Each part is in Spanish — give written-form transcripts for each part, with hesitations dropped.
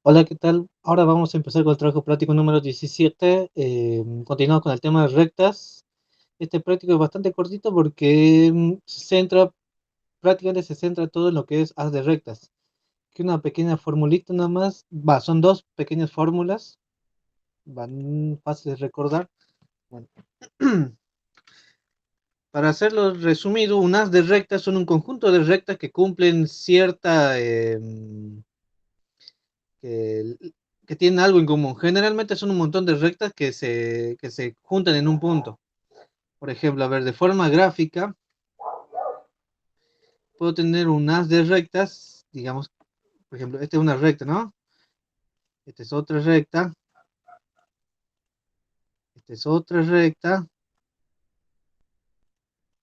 Hola, ¿qué tal? Ahora vamos a empezar con el trabajo práctico número 17. Continuamos con el tema de rectas. Este práctico es bastante cortito porque prácticamente se centra todo en lo que es haz de rectas. Que una pequeña formulita nada más, son dos pequeñas fórmulas, van fáciles de recordar. Bueno, para hacerlo resumido, un haz de rectas son un conjunto de rectas que cumplen que, que tienen algo en común. Generalmente son un montón de rectas que se juntan en un punto. Por ejemplo, a ver, de forma gráfica, puedo tener un haz de rectas, digamos, por ejemplo, esta es una recta, ¿no? Esta es otra recta, esta es otra recta,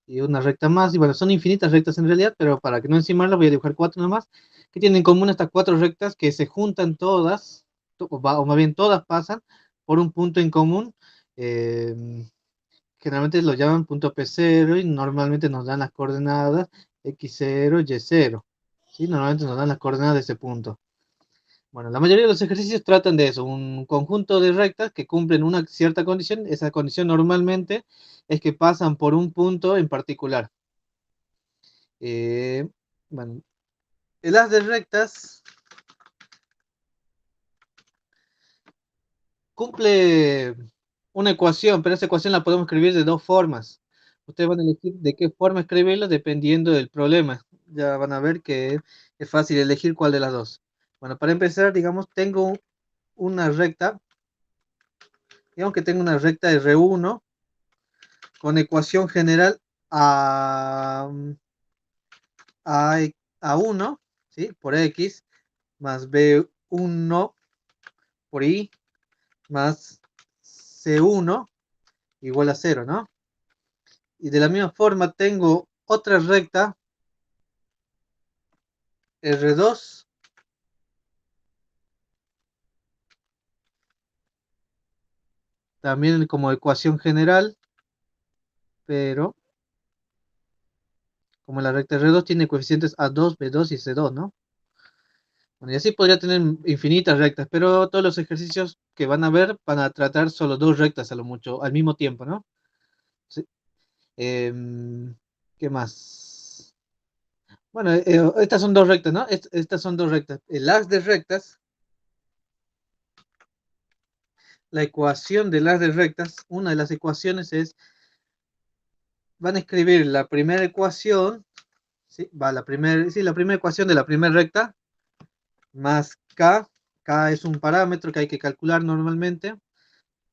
y una recta más, y bueno, son infinitas rectas en realidad, pero para que no encimarlas voy a dibujar cuatro nomás, que tienen en común estas cuatro rectas que se juntan todas, o más bien todas pasan por un punto en común. eh, Generalmente lo llaman punto P0 y normalmente nos dan las coordenadas X0, Y0. ¿Sí? Normalmente nos dan las coordenadas de ese punto. Bueno, la mayoría de los ejercicios tratan de eso, un conjunto de rectas que cumplen una cierta condición. Esa condición normalmente es que pasan por un punto en particular. Eh, bueno, el haz de rectas cumple una ecuación, pero esa ecuación la podemos escribir de dos formas. Ustedes van a elegir de qué forma escribirla dependiendo del problema. Ya van a ver que es fácil elegir cuál de las dos. Bueno, para empezar, digamos, tengo una recta, digamos que tengo una recta R1 con ecuación general a, a, A1, ¿sí? Por X, más B1 por Y, más C1 igual a cero, ¿no? Y de la misma forma tengo otra recta R2 también como ecuación general, pero como la recta R2 tiene coeficientes A2, B2 y C2, ¿no? Bueno, y así podría tener infinitas rectas, pero todos los ejercicios que van a ver van a tratar solo dos rectas a lo mucho, al mismo tiempo, ¿no? Sí. ¿Qué más? Bueno, estas son dos rectas, ¿no? Estas son dos rectas. El haz de rectas, la ecuación del haz de rectas, una de las ecuaciones es, van a escribir la primera ecuación, ¿sí? La primera ecuación de la primera recta, más K. K es un parámetro que hay que calcular normalmente.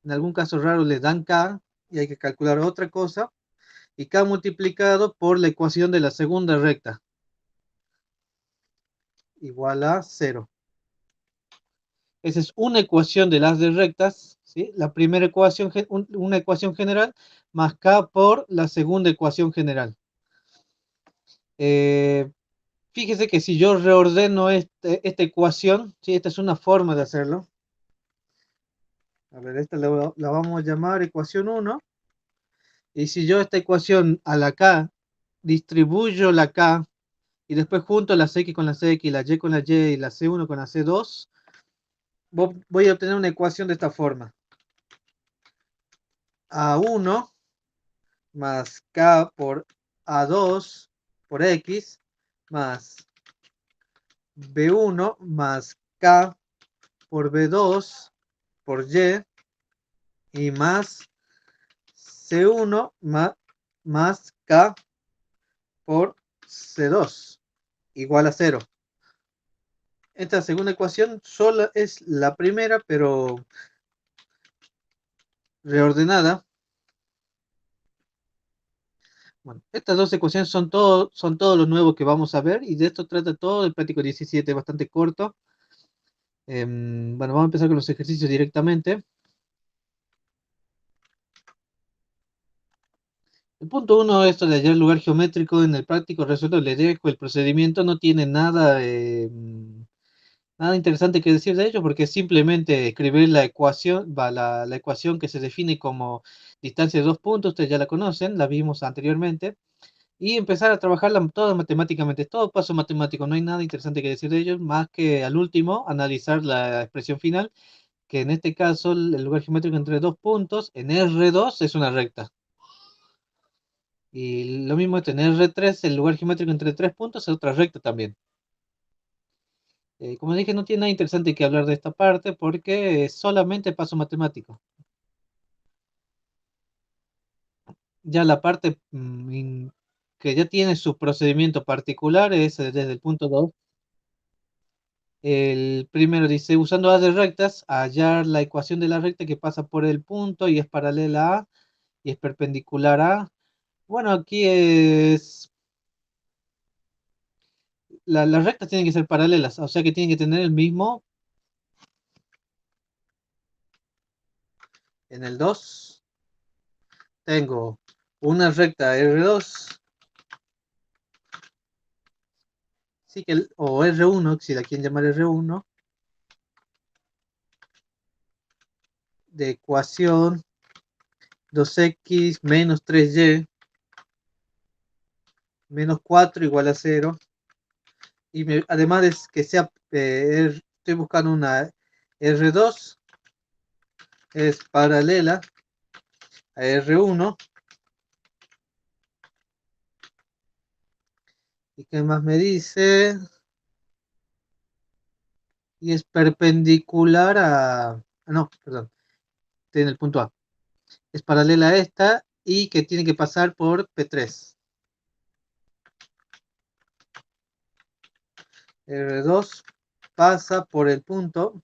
En algún caso raro les dan K y hay que calcular otra cosa. Y K multiplicado por la ecuación de la segunda recta, igual a cero. Esa es una ecuación de las de rectas, ¿sí? La primera ecuación, una ecuación general, más K por la segunda ecuación general. Eh, Fíjese que si yo reordeno esta ecuación, ¿sí? Esta es una forma de hacerlo. A ver, esta la vamos a llamar ecuación 1. Y si yo esta ecuación a la K distribuyo la K y después junto las X con las X, la Y con la Y y la C1 con la C2, voy a obtener una ecuación de esta forma. A1 más K por A2 por X más B1 más K por B2 por Y más C1 más K por C2 igual a cero. Esta segunda ecuación solo es la primera, pero reordenada. Bueno, estas dos ecuaciones son todo lo nuevo que vamos a ver y de esto trata todo el práctico 17, bastante corto. Bueno, vamos a empezar con los ejercicios directamente. El punto uno, esto de hallar el lugar geométrico en el práctico resuelto, le dejo el procedimiento, no tiene nada interesante que decir de ello, porque es simplemente escribir la ecuación, la ecuación que se define como distancia de dos puntos, ustedes ya la conocen, la vimos anteriormente. y empezar a trabajarla todo matemáticamente. Es todo paso matemático, no hay nada interesante que decir de ellos, más que al último analizar la expresión final, que en este caso el lugar geométrico entre dos puntos en R2 es una recta. Y lo mismo en R3, el lugar geométrico entre tres puntos es otra recta también. Como dije, no tiene nada interesante que hablar de esta parte porque es solamente paso matemático. Ya la parte que ya tiene su procedimiento particular es desde el punto 2. El primero dice, usando A de rectas, hallar la ecuación de la recta que pasa por el punto y es paralela a y es perpendicular a. Bueno, aquí es... las rectas tienen que ser paralelas, o sea que tienen que tener el mismo. En el 2 tengo una recta R2, sí que o R1, si la quieren llamar R1, de ecuación 2x menos 3y menos 4 igual a 0. Y además de que sea, estoy buscando una R2, es paralela a R1. ¿Y qué más me dice? Y es perpendicular a... No, perdón, tiene el punto A. Es paralela a esta y que tiene que pasar por P3. R2 pasa por el punto,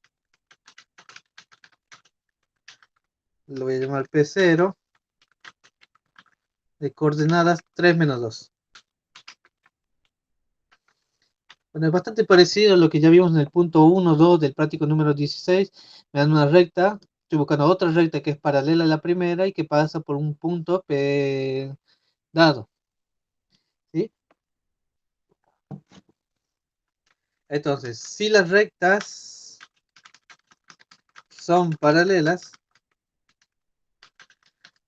lo voy a llamar P0, de coordenadas 3 menos 2. Bueno, es bastante parecido a lo que ya vimos en el punto 1, 2 del práctico número 16. Me dan una recta, estoy buscando otra recta que es paralela a la primera y que pasa por un punto P dado. ¿Sí? Entonces, si las rectas son paralelas,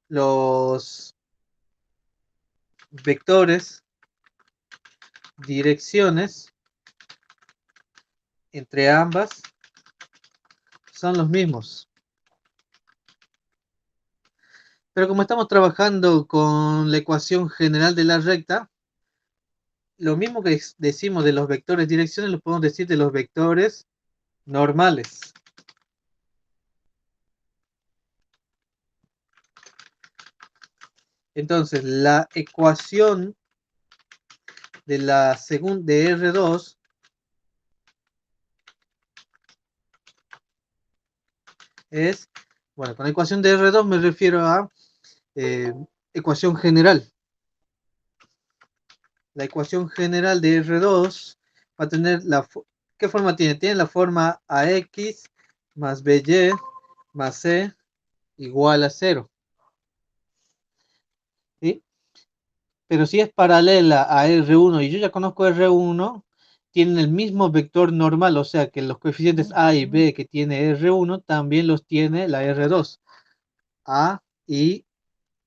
los vectores, direcciones entre ambas son los mismos. Pero como estamos trabajando con la ecuación general de la recta, lo mismo que decimos de los vectores direcciones, lo podemos decir de los vectores normales. Entonces, la ecuación de la segunda de R2 es, bueno, con la ecuación de R2 me refiero a ecuación general. La ecuación general de R2 va a tener ¿qué forma tiene? Tiene la forma AX más BY más C igual a 0. ¿Sí? Pero si es paralela a R1 y yo ya conozco R1, tienen el mismo vector normal, o sea que los coeficientes A y B que tiene R1 también los tiene la R2. A y,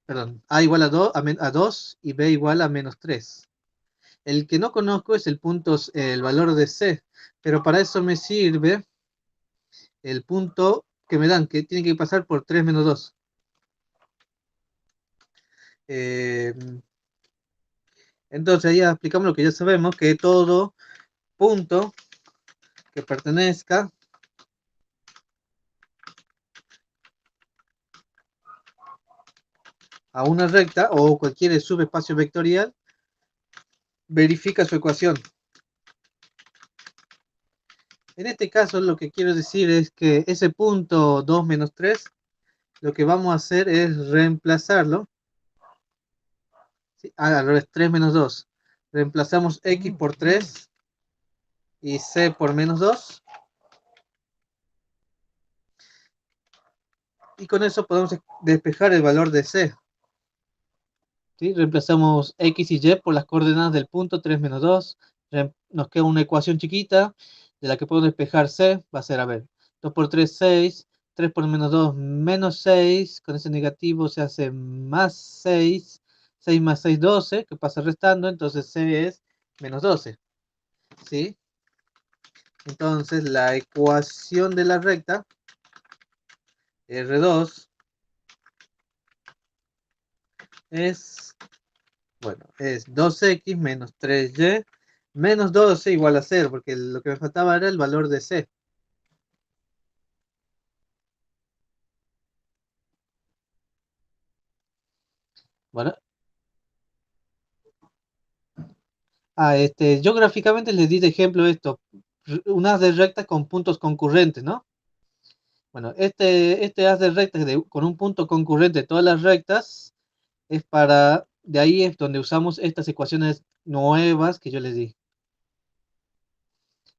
perdón, A igual a 2, a 2 y B igual a menos 3. El que no conozco es el punto, el valor de C, pero para eso me sirve el punto que me dan, que tiene que pasar por 3 menos 2. Eh, entonces ahí aplicamos lo que ya sabemos, que todo punto que pertenezca a una recta o cualquier subespacio vectorial verifica su ecuación. En este caso lo que quiero decir es que ese punto 2 menos 3, lo que vamos a hacer es reemplazarlo. ¿Sí? Al revés, 3 menos 2. Reemplazamos x por 3 y c por menos 2. Y con eso podemos despejar el valor de c. ¿Sí? Reemplazamos x y y por las coordenadas del punto 3 menos 2. Nos queda una ecuación chiquita de la que podemos despejar c. Va a ser, a ver, 2 por 3, 6. 3 por menos 2, menos 6. Con ese negativo se hace más 6. 6 más 6, 12, que pasa restando, entonces C es menos 12, ¿sí? Entonces la ecuación de la recta, R2, es, bueno, es 2x menos 3y menos 12 igual a 0, porque lo que me faltaba era el valor de C. Bueno, yo gráficamente les di de ejemplo esto, un haz de rectas con puntos concurrentes, ¿no? Bueno, este haz de rectas con un punto concurrente de todas las rectas es de ahí es donde usamos estas ecuaciones nuevas que yo les di.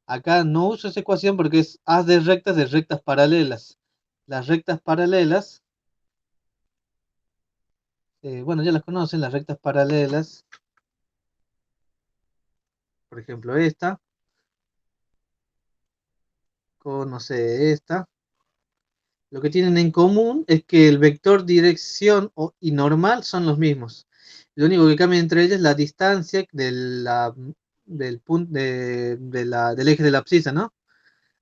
Acá no uso esa ecuación porque es haz de rectas paralelas. Las rectas paralelas, bueno, ya las conocen, las rectas paralelas, por ejemplo esta, con, no sé, esta. Lo que tienen en común es que el vector dirección y normal son los mismos. Lo único que cambia entre ellas es la distancia del punto del eje de la abscisa, ¿no?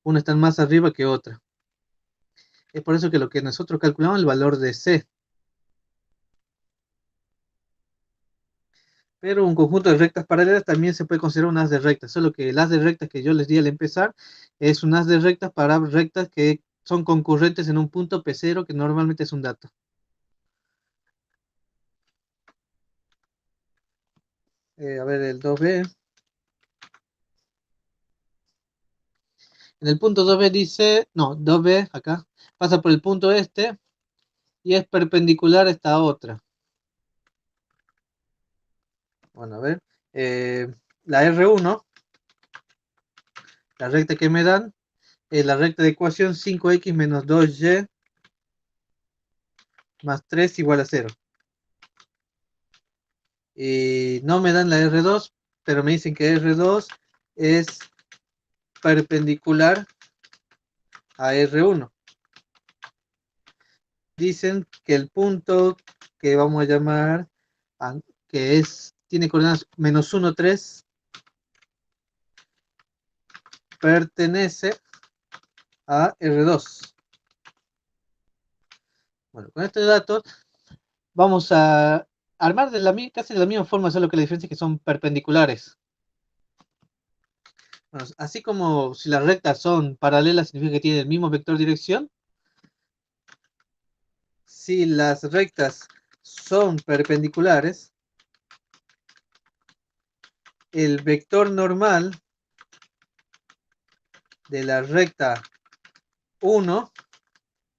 Una está más arriba que otra. Es por eso que lo que nosotros calculamos es el valor de C. Pero un conjunto de rectas paralelas también se puede considerar un haz de rectas, solo que el haz de rectas que yo les di al empezar es un haz de rectas para rectas que son concurrentes en un punto P0, que normalmente es un dato. A ver, el 2B. En el punto 2B dice, no, 2B acá, pasa por el punto este y es perpendicular a esta otra. Bueno, a ver, la R1, la recta que me dan, es la recta de ecuación 5x menos 2y más 3 igual a 0. Y no me dan la R2, pero me dicen que R2 es perpendicular a R1. Dicen que el punto que vamos a llamar, que tiene coordenadas menos 1, 3, pertenece a R2. Bueno, con estos datos vamos a armar casi de la misma forma, solo que la diferencia es que son perpendiculares. Bueno, así como si las rectas son paralelas, significa que tienen el mismo vector dirección. Si las rectas son perpendiculares, el vector normal de la recta 1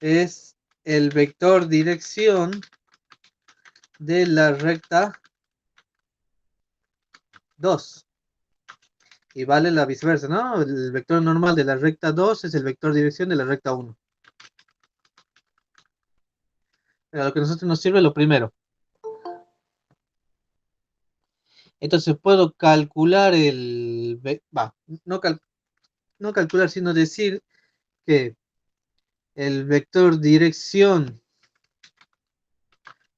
es el vector dirección de la recta 2. Y vale la viceversa, ¿no? El vector normal de la recta 2 es el vector dirección de la recta 1. Pero lo que a nosotros nos sirve es lo primero. Entonces puedo calcular no, no calcular, sino decir que el vector dirección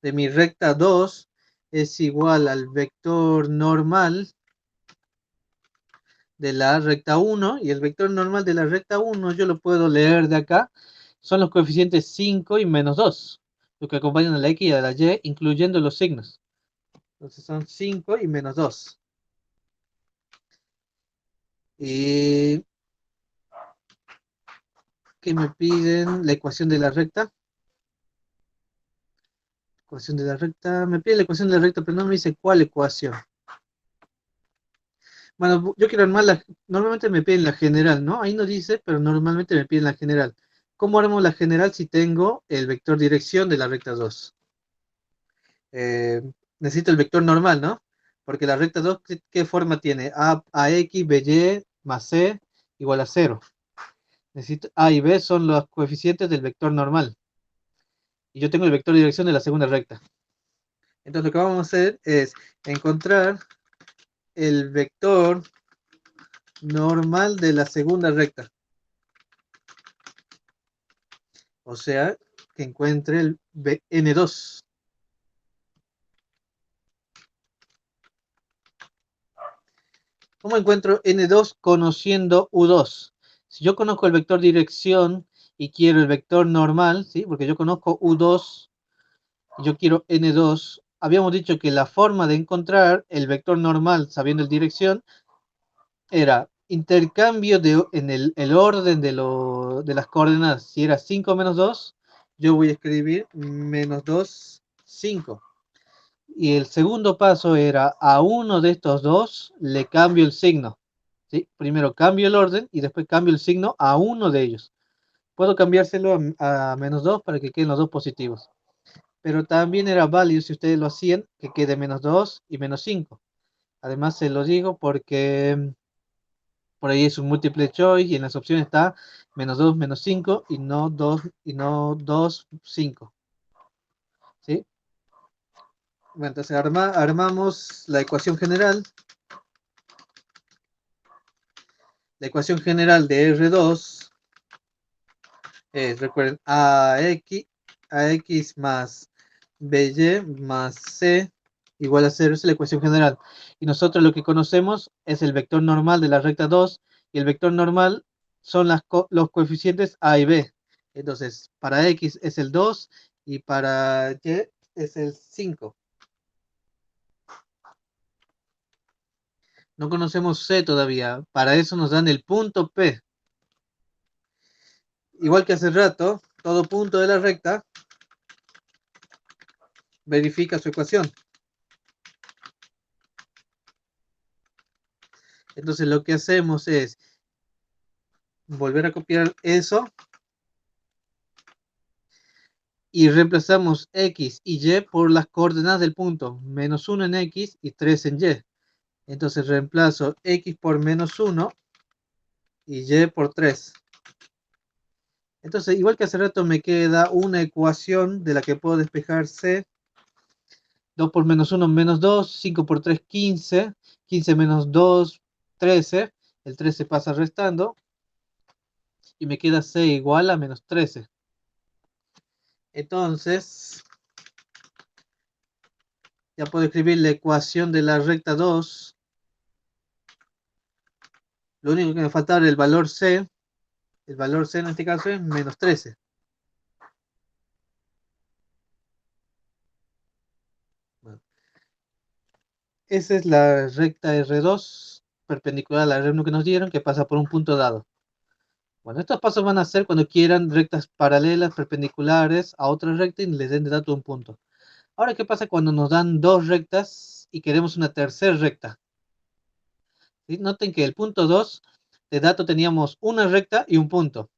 de mi recta 2 es igual al vector normal de la recta 1, y el vector normal de la recta 1 yo lo puedo leer de acá, son los coeficientes 5 y menos 2, los que acompañan a la X y a la Y, incluyendo los signos. Entonces son 5 y menos 2. ¿Y qué me piden? La ecuación de la recta. Ecuación de la recta. Me pide la ecuación de la recta, pero no me dice cuál ecuación. Bueno, yo quiero armarla. Normalmente me piden la general, ¿no? Ahí no dice, pero normalmente me piden la general. ¿Cómo armo la general si tengo el vector dirección de la recta 2? Eh, Necesito el vector normal, ¿no? Porque la recta 2, ¿qué forma tiene? AX, BY más C igual a 0. Necesito A y B son los coeficientes del vector normal. Y yo tengo el vector dirección de la segunda recta. Entonces lo que vamos a hacer es encontrar el vector normal de la segunda recta. O sea, que encuentre el N2. ¿Cómo encuentro N2 conociendo U2? Si yo conozco el vector dirección y quiero el vector normal, ¿sí? Porque yo conozco U2 y yo quiero N2, habíamos dicho que la forma de encontrar el vector normal sabiendo el dirección era intercambio en el orden de las coordenadas. Si era 5 menos 2, yo voy a escribir menos 2, 5. Y el segundo paso era a uno de estos dos le cambio el signo. ¿Sí? Primero cambio el orden y después cambio el signo a uno de ellos. Puedo cambiárselo a menos 2 para que queden los dos positivos. Pero también era válido si ustedes lo hacían que quede menos 2 y menos 5. Además se lo digo porque por ahí es un multiple choice y en las opciones está menos 2 menos 5 y no 2 5. ¿Sí? Bueno, entonces armamos la ecuación general. La ecuación general de R2 es, recuerden, AX más BY más C igual a 0, es la ecuación general. Y nosotros lo que conocemos es el vector normal de la recta 2 y el vector normal son los coeficientes A y B. Entonces, para X es el 2 y para Y es el 5. No conocemos C todavía, para eso nos dan el punto P. Igual que hace rato, todo punto de la recta verifica su ecuación. Entonces lo que hacemos es volver a copiar eso y reemplazamos X y Y por las coordenadas del punto, menos 1 en X y 3 en Y. Entonces reemplazo X por menos 1 y Y por 3. Entonces, igual que hace rato me queda una ecuación de la que puedo despejar C. 2 por menos 1 menos 2, 5 por 3 15, 15 menos 2 13, el 13 pasa restando y me queda C igual a menos 13. Entonces, ya puedo escribir la ecuación de la recta 2. Lo único que me falta era el valor C. El valor C en este caso es menos 13. Bueno, esa es la recta R2 perpendicular a la R1 que nos dieron, que pasa por un punto dado. Bueno, estos pasos van a ser cuando quieran rectas paralelas, perpendiculares a otra recta y les den de dato un punto. Ahora, ¿qué pasa cuando nos dan dos rectas y queremos una tercera recta? ¿Sí? Noten que el punto 2 de dato teníamos una recta y un punto.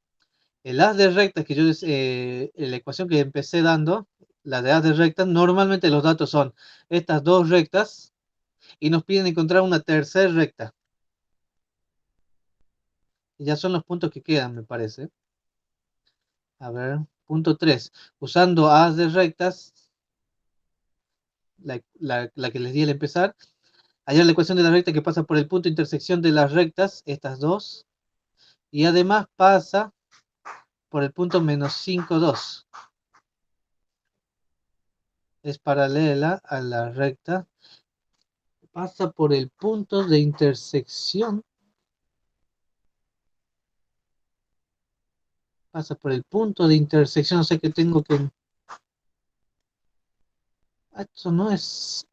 El haz de rectas que yo, en la ecuación que empecé dando, la de haz de rectas, normalmente los datos son estas dos rectas y nos piden encontrar una tercera recta. Y ya son los puntos que quedan, me parece. A ver, punto 3. Usando haz de rectas, la que les di al empezar, hallar la ecuación de la recta que pasa por el punto de intersección de las rectas, estas dos, y además pasa por el punto menos 5, 2. Es paralela a la recta, pasa por el punto de intersección, pasa por el punto de intersección, o sea que tengo que... Esto no es...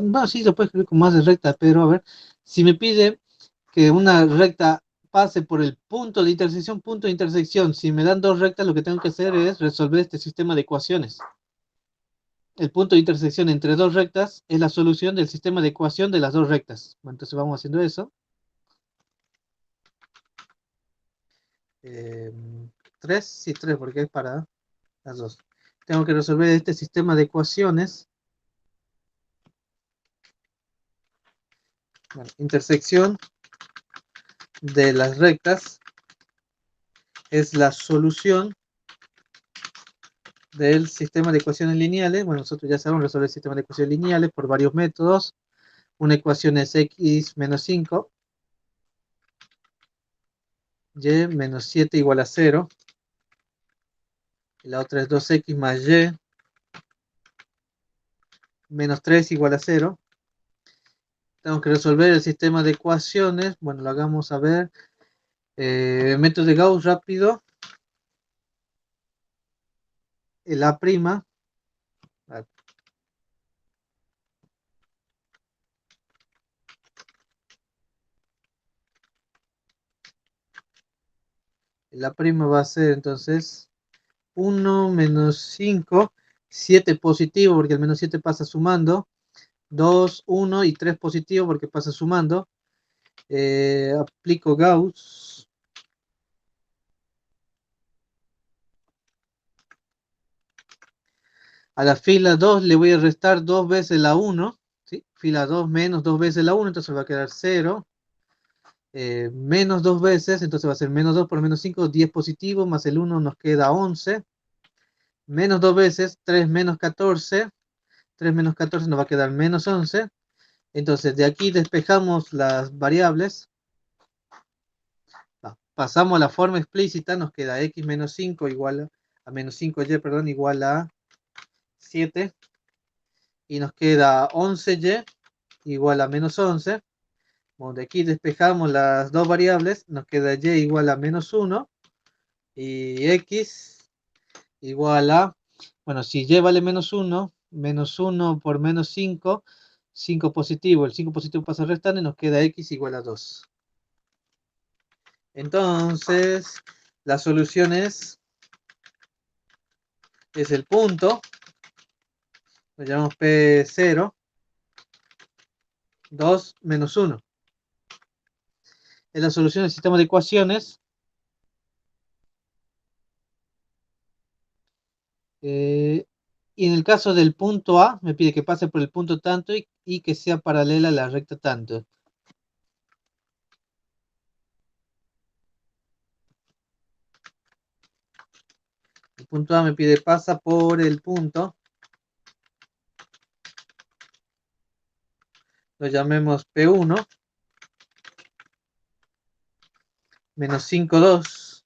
no, sí, se puede escribir con más de recta, pero a ver, si me pide que una recta pase por el punto de intersección, si me dan dos rectas, lo que tengo que hacer es resolver este sistema de ecuaciones. El punto de intersección entre dos rectas es la solución del sistema de ecuación de las dos rectas. Bueno, entonces vamos haciendo eso. 3, sí, 3, porque es para las dos. Tengo que resolver este sistema de ecuaciones. Bueno, intersección de las rectas es la solución del sistema de ecuaciones lineales. Bueno, nosotros ya sabemos resolver el sistema de ecuaciones lineales por varios métodos. Una ecuación es x menos 5, y menos 7 igual a 0. Y la otra es 2x más y menos 3 igual a 0. tenemos que resolver el sistema de ecuaciones. Bueno, lo hagamos a ver. Método de Gauss rápido. El A'. El A' va a ser entonces 1 menos 5, 7 positivo porque el menos 7 pasa sumando, 2, 1 y 3 positivo porque pasa sumando. Aplico Gauss. A la fila 2 le voy a restar 2 veces la 1, ¿sí? Fila 2 menos 2 veces la 1, entonces va a quedar 0. Menos 2 veces, entonces va a ser menos 2 por menos 5, 10 positivo, más el 1 nos queda 11. Menos 2 veces, 3 menos 14. 3 menos 14 nos va a quedar menos 11. Entonces de aquí despejamos las variables. Pasamos a la forma explícita, nos queda x menos 5 igual a menos 5y, perdón, igual a 7. Y nos queda 11y igual a menos 11. Bueno, de aquí despejamos las dos variables, nos queda y igual a menos 1 y x igual a, bueno, si y vale menos 1 por menos 5, 5 positivo, el 5 positivo pasa a restar y nos queda x igual a 2. Entonces, la solución es el punto, lo llamamos P0, 2 menos 1. Es la solución del sistema de ecuaciones. Y en el caso del punto A, me pide que pase por el punto tanto y que sea paralela a la recta tanto. El punto A me pide pasa por el punto. Lo llamemos P1. Menos 5, 2.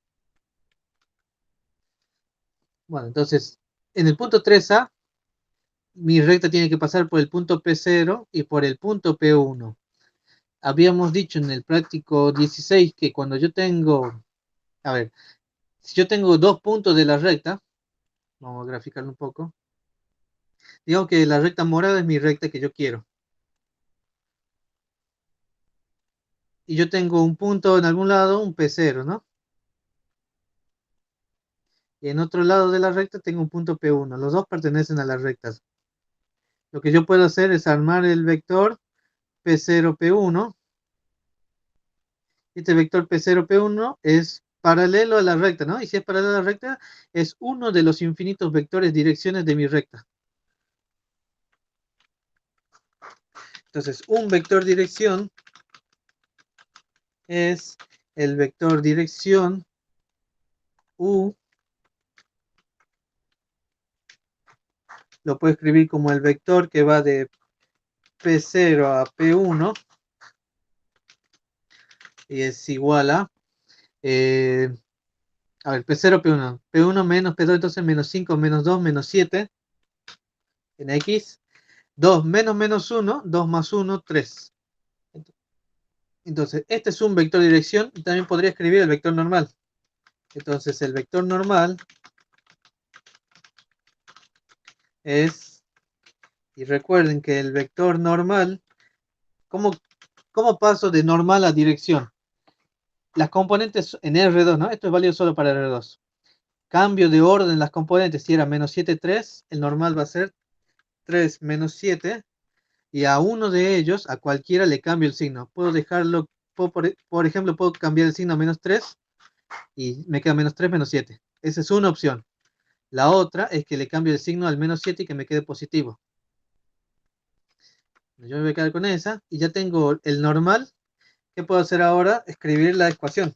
Bueno, entonces, en el punto 3A, mi recta tiene que pasar por el punto P0 y por el punto P1. Habíamos dicho en el práctico 16 que cuando yo tengo, a ver, si yo tengo dos puntos de la recta, vamos a graficarlo un poco, digamos que la recta morada es mi recta que yo quiero. Y yo tengo un punto en algún lado, un P0, ¿no? Y en otro lado de la recta tengo un punto P1. Los dos pertenecen a las rectas. Lo que yo puedo hacer es armar el vector P0, P1. Este vector P0, P1 es paralelo a la recta, ¿no? Y si es paralelo a la recta, es uno de los infinitos vectores direcciones de mi recta. Entonces, un vector dirección es el vector dirección U. Lo puedo escribir como el vector que va de P0 a P1 y es igual a ver, P0, P1. P1 menos P2, entonces menos 5, menos 2, menos 7 en X. 2 menos menos 1, 2 más 1, 3. Entonces, este es un vector de dirección y también podría escribir el vector normal. Entonces, el vector normal es, y recuerden que el vector normal, ¿cómo paso de normal a dirección? Las componentes en R2, ¿no? Esto es válido solo para R2. Cambio de orden las componentes, si era menos 7, 3, el normal va a ser 3 menos 7, y a uno de ellos, a cualquiera le cambio el signo. Puedo dejarlo, por ejemplo, puedo cambiar el signo a menos 3 y me queda menos 3, menos 7. Esa es una opción. La otra es que le cambio el signo al menos 7 y que me quede positivo. Yo me voy a quedar con esa y ya tengo el normal. ¿Qué puedo hacer ahora? Escribir la ecuación.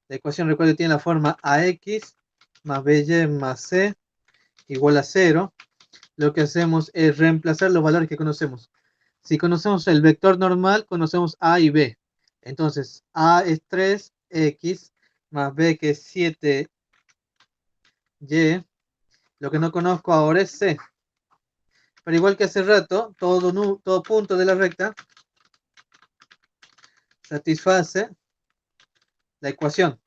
La ecuación, recuerden, tiene la forma ax más by más c igual a 0. Lo que hacemos es reemplazar los valores que conocemos. Si conocemos el vector normal, conocemos a y b. Entonces, a es 3x más b que es 7y. Lo que no conozco ahora es c. Pero igual que hace rato, todo punto de la recta satisface la ecuación.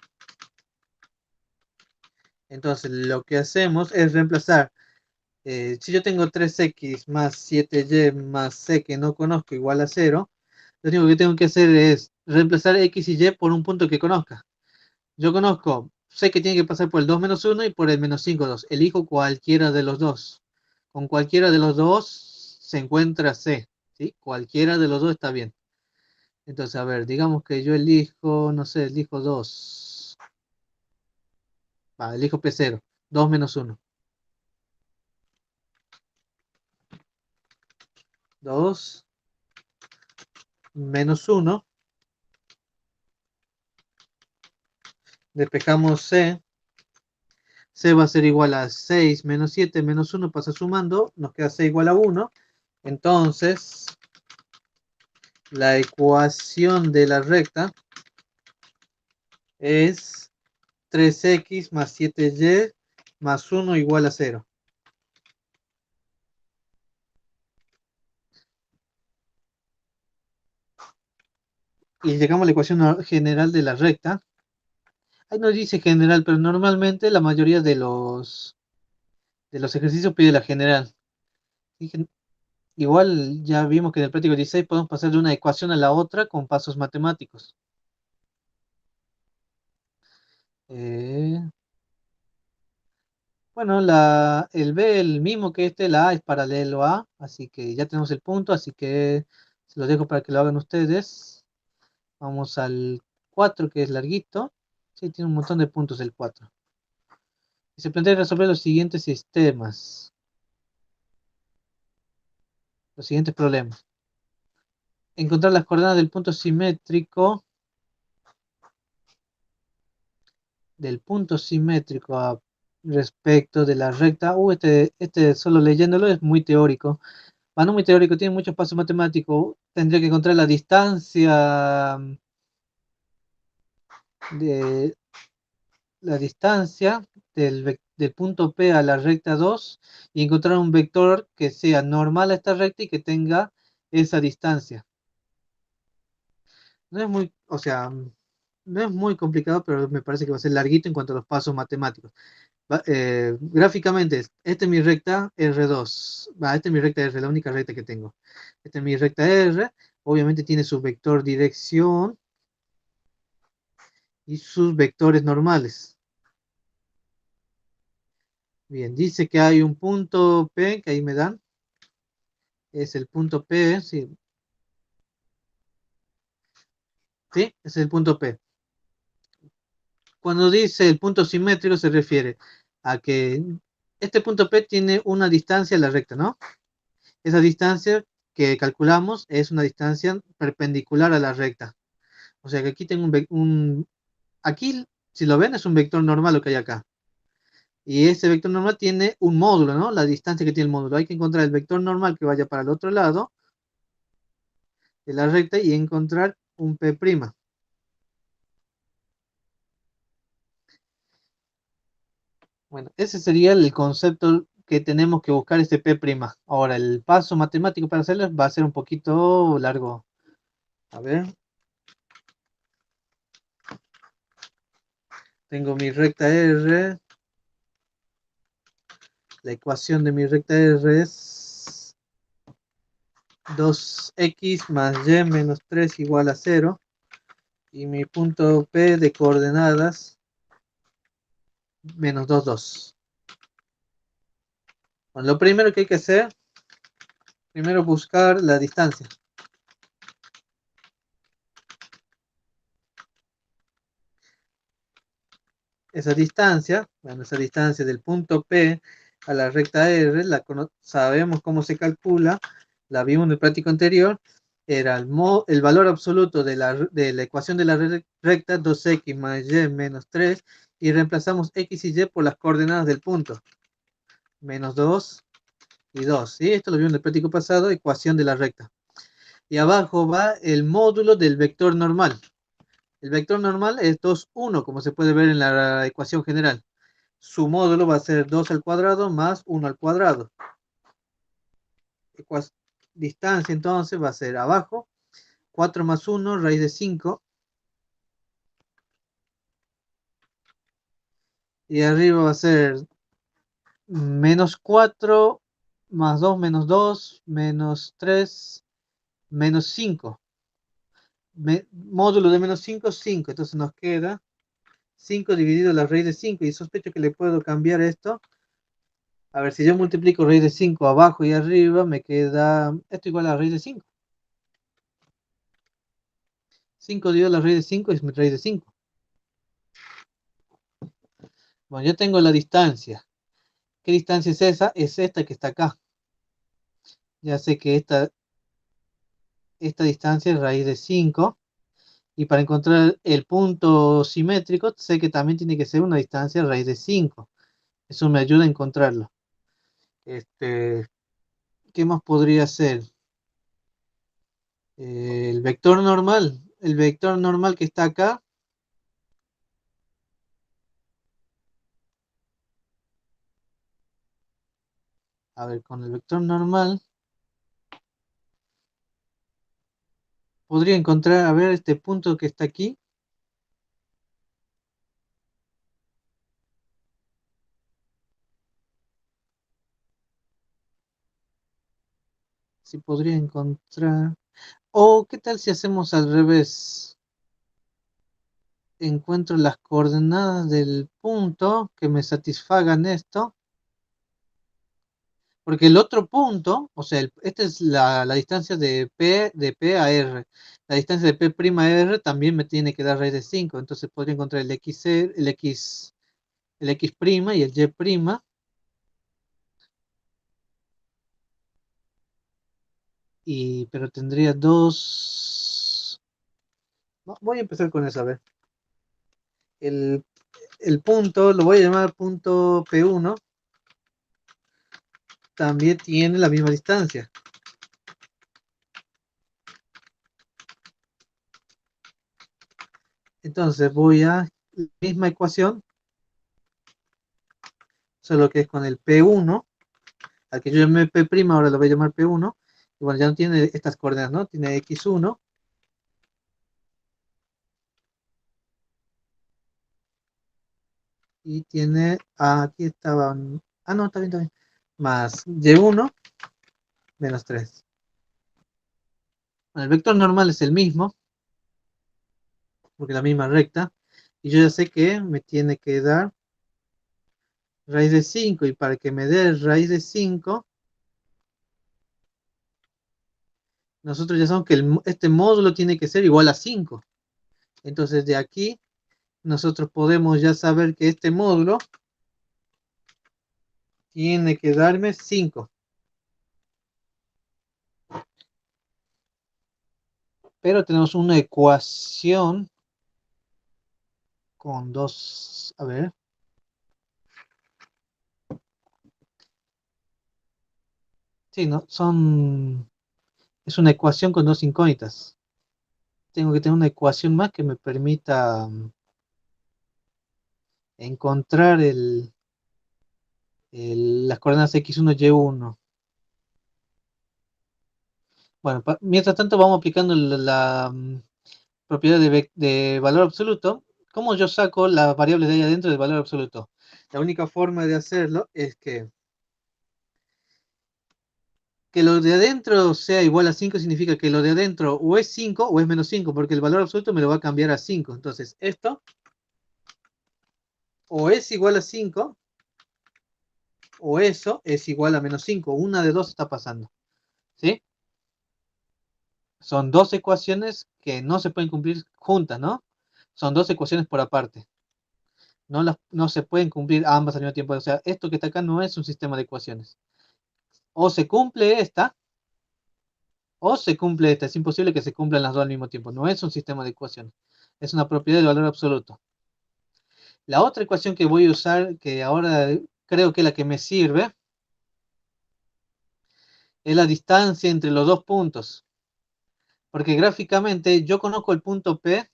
Entonces lo que hacemos es reemplazar. Si yo tengo 3x más 7y más c que no conozco igual a 0, lo único que tengo que hacer es reemplazar x y y por un punto que conozca. Yo conozco, sé que tiene que pasar por el 2 menos 1 y por el menos 5, 2. Elijo cualquiera de los dos. Con cualquiera de los dos se encuentra C, ¿sí? Cualquiera de los dos está bien. Entonces, a ver, digamos que yo elijo, no sé, elijo 2. Va, elijo P0. 2 menos 1. 2 menos 1. Despejamos C. C va a ser igual a 6 menos 7 menos 1 pasa sumando. Nos queda C igual a 1. Entonces, la ecuación de la recta es 3x más 7y más 1 igual a 0. Y llegamos a la ecuación general de la recta. Ahí no dice general, pero normalmente la mayoría de los ejercicios pide la general. Igual ya vimos que en el práctico 16 podemos pasar de una ecuación a la otra con pasos matemáticos. Eh, bueno, el B, el mismo que este, la A es paralelo a, así que ya tenemos el punto, así que se lo dejo para que lo hagan ustedes. Vamos al 4, que es larguito. Sí, tiene un montón de puntos el 4. Y se plantea resolver los siguientes sistemas, los siguientes problemas. Encontrar las coordenadas del punto simétrico respecto de la recta. Este solo leyéndolo es muy teórico. No muy teórico, tiene muchos pasos matemáticos. Tendría que encontrar la distancia de la distancia del punto P a la recta 2 y encontrar un vector que sea normal a esta recta y que tenga esa distancia. No es muy, o sea, no es muy complicado, pero me parece que va a ser larguito en cuanto a los pasos matemáticos. Gráficamente, esta es mi recta R2. Esta es mi recta R, la única recta que tengo. Esta es mi recta R. Obviamente tiene su vector dirección y sus vectores normales. Bien, dice que hay un punto P, que ahí me dan. Es el punto P, sí. ¿Sí? Es el punto P. Cuando dice el punto simétrico se refiere a que este punto P tiene una distancia a la recta, ¿no? Esa distancia que calculamos es una distancia perpendicular a la recta. O sea que aquí tengo aquí, si lo ven, es un vector normal lo que hay acá. Y ese vector normal tiene un módulo, ¿no? La distancia que tiene el módulo. Hay que encontrar el vector normal que vaya para el otro lado de la recta y encontrar un P'. Bueno, ese sería el concepto que tenemos que buscar este P'. Ahora, el paso matemático para hacerlo va a ser un poquito largo. A ver, tengo mi recta R. La ecuación de mi recta R es 2x más y menos 3 igual a 0. Y mi punto P de coordenadas menos 2, 2. Bueno, lo primero que hay que hacer, primero buscar la distancia. Bueno, esa distancia del punto P a la recta R, sabemos cómo se calcula, la vimos en el práctico anterior, era el valor absoluto de la ecuación de la recta 2x más y menos 3 y reemplazamos x y y por las coordenadas del punto, menos 2 y 2, ¿sí? Esto lo vimos en el práctico pasado, ecuación de la recta. Y abajo va el módulo del vector normal. El vector normal es 2, 1, como se puede ver en la ecuación general. Su módulo va a ser 2 al cuadrado más 1 al cuadrado. distancia entonces va a ser abajo 4 más 1 raíz de 5 y arriba va a ser menos 4 más 2 menos 2 menos 3 menos 5. Módulo de menos 5, 5. Entonces nos queda 5 dividido la raíz de 5. Y sospecho que le puedo cambiar esto. A ver, si yo multiplico raíz de 5 abajo y arriba, me queda esto igual a la raíz de 5. 5 dividido la raíz de 5 es mi raíz de 5. Bueno, yo tengo la distancia. ¿Qué distancia es esa? Es esta que está acá. Ya sé que esta distancia es raíz de 5. Y para encontrar el punto simétrico, sé que también tiene que ser una distancia raíz de 5. Eso me ayuda a encontrarlo. ¿Qué más podría ser? El vector normal. El vector normal que está acá. A ver, con el vector normal podría encontrar, a ver, este punto que está aquí. Si podría encontrar. O, ¿qué tal si hacemos al revés? Encuentro las coordenadas del punto que me satisfagan esto. Porque el otro punto, o sea, esta es la distancia de P a R. La distancia de P' a R también me tiene que dar raíz de 5. Entonces podría encontrar el X, el X' y el Y'. Pero tendría dos. Voy a empezar con eso, a ver. El, el punto, lo voy a llamar punto P1, también tiene la misma distancia. Entonces voy a la misma ecuación, solo que es con el P1, al que yo llamé P', ahora lo voy a llamar P1. Y bueno, ya no tiene estas coordenadas, ¿no? Tiene X1 y tiene, aquí estaba, no, está bien, más Y1 menos 3. Bueno, el vector normal es el mismo, porque la misma recta, y yo ya sé que me tiene que dar raíz de 5, y para que me dé raíz de 5, nosotros ya sabemos que este módulo tiene que ser igual a 5. Entonces de aquí nosotros podemos ya saber que este módulo tiene que darme 5. Pero tenemos una ecuación con dos, a ver. Sí, no, es una ecuación con dos incógnitas. Tengo que tener una ecuación más que me permita encontrar las coordenadas x1, y1. Bueno, mientras tanto vamos aplicando propiedad de valor absoluto. ¿Cómo yo saco las variables de ahí adentro del valor absoluto? La única forma de hacerlo es que lo de adentro sea igual a 5 significa que lo de adentro o es 5 o es menos 5, porque el valor absoluto me lo va a cambiar a 5. Entonces, esto o es igual a 5 o eso es igual a menos 5. Una de dos está pasando. ¿Sí? Son dos ecuaciones que no se pueden cumplir juntas, ¿no? Son dos ecuaciones por aparte. No se pueden cumplir ambas al mismo tiempo. O sea, esto que está acá no es un sistema de ecuaciones. O se cumple esta, o se cumple esta. Es imposible que se cumplan las dos al mismo tiempo. No es un sistema de ecuaciones. Es una propiedad del valor absoluto. La otra ecuación que voy a usar, que ahora creo que es la que me sirve, es la distancia entre los dos puntos. Porque gráficamente yo conozco el punto P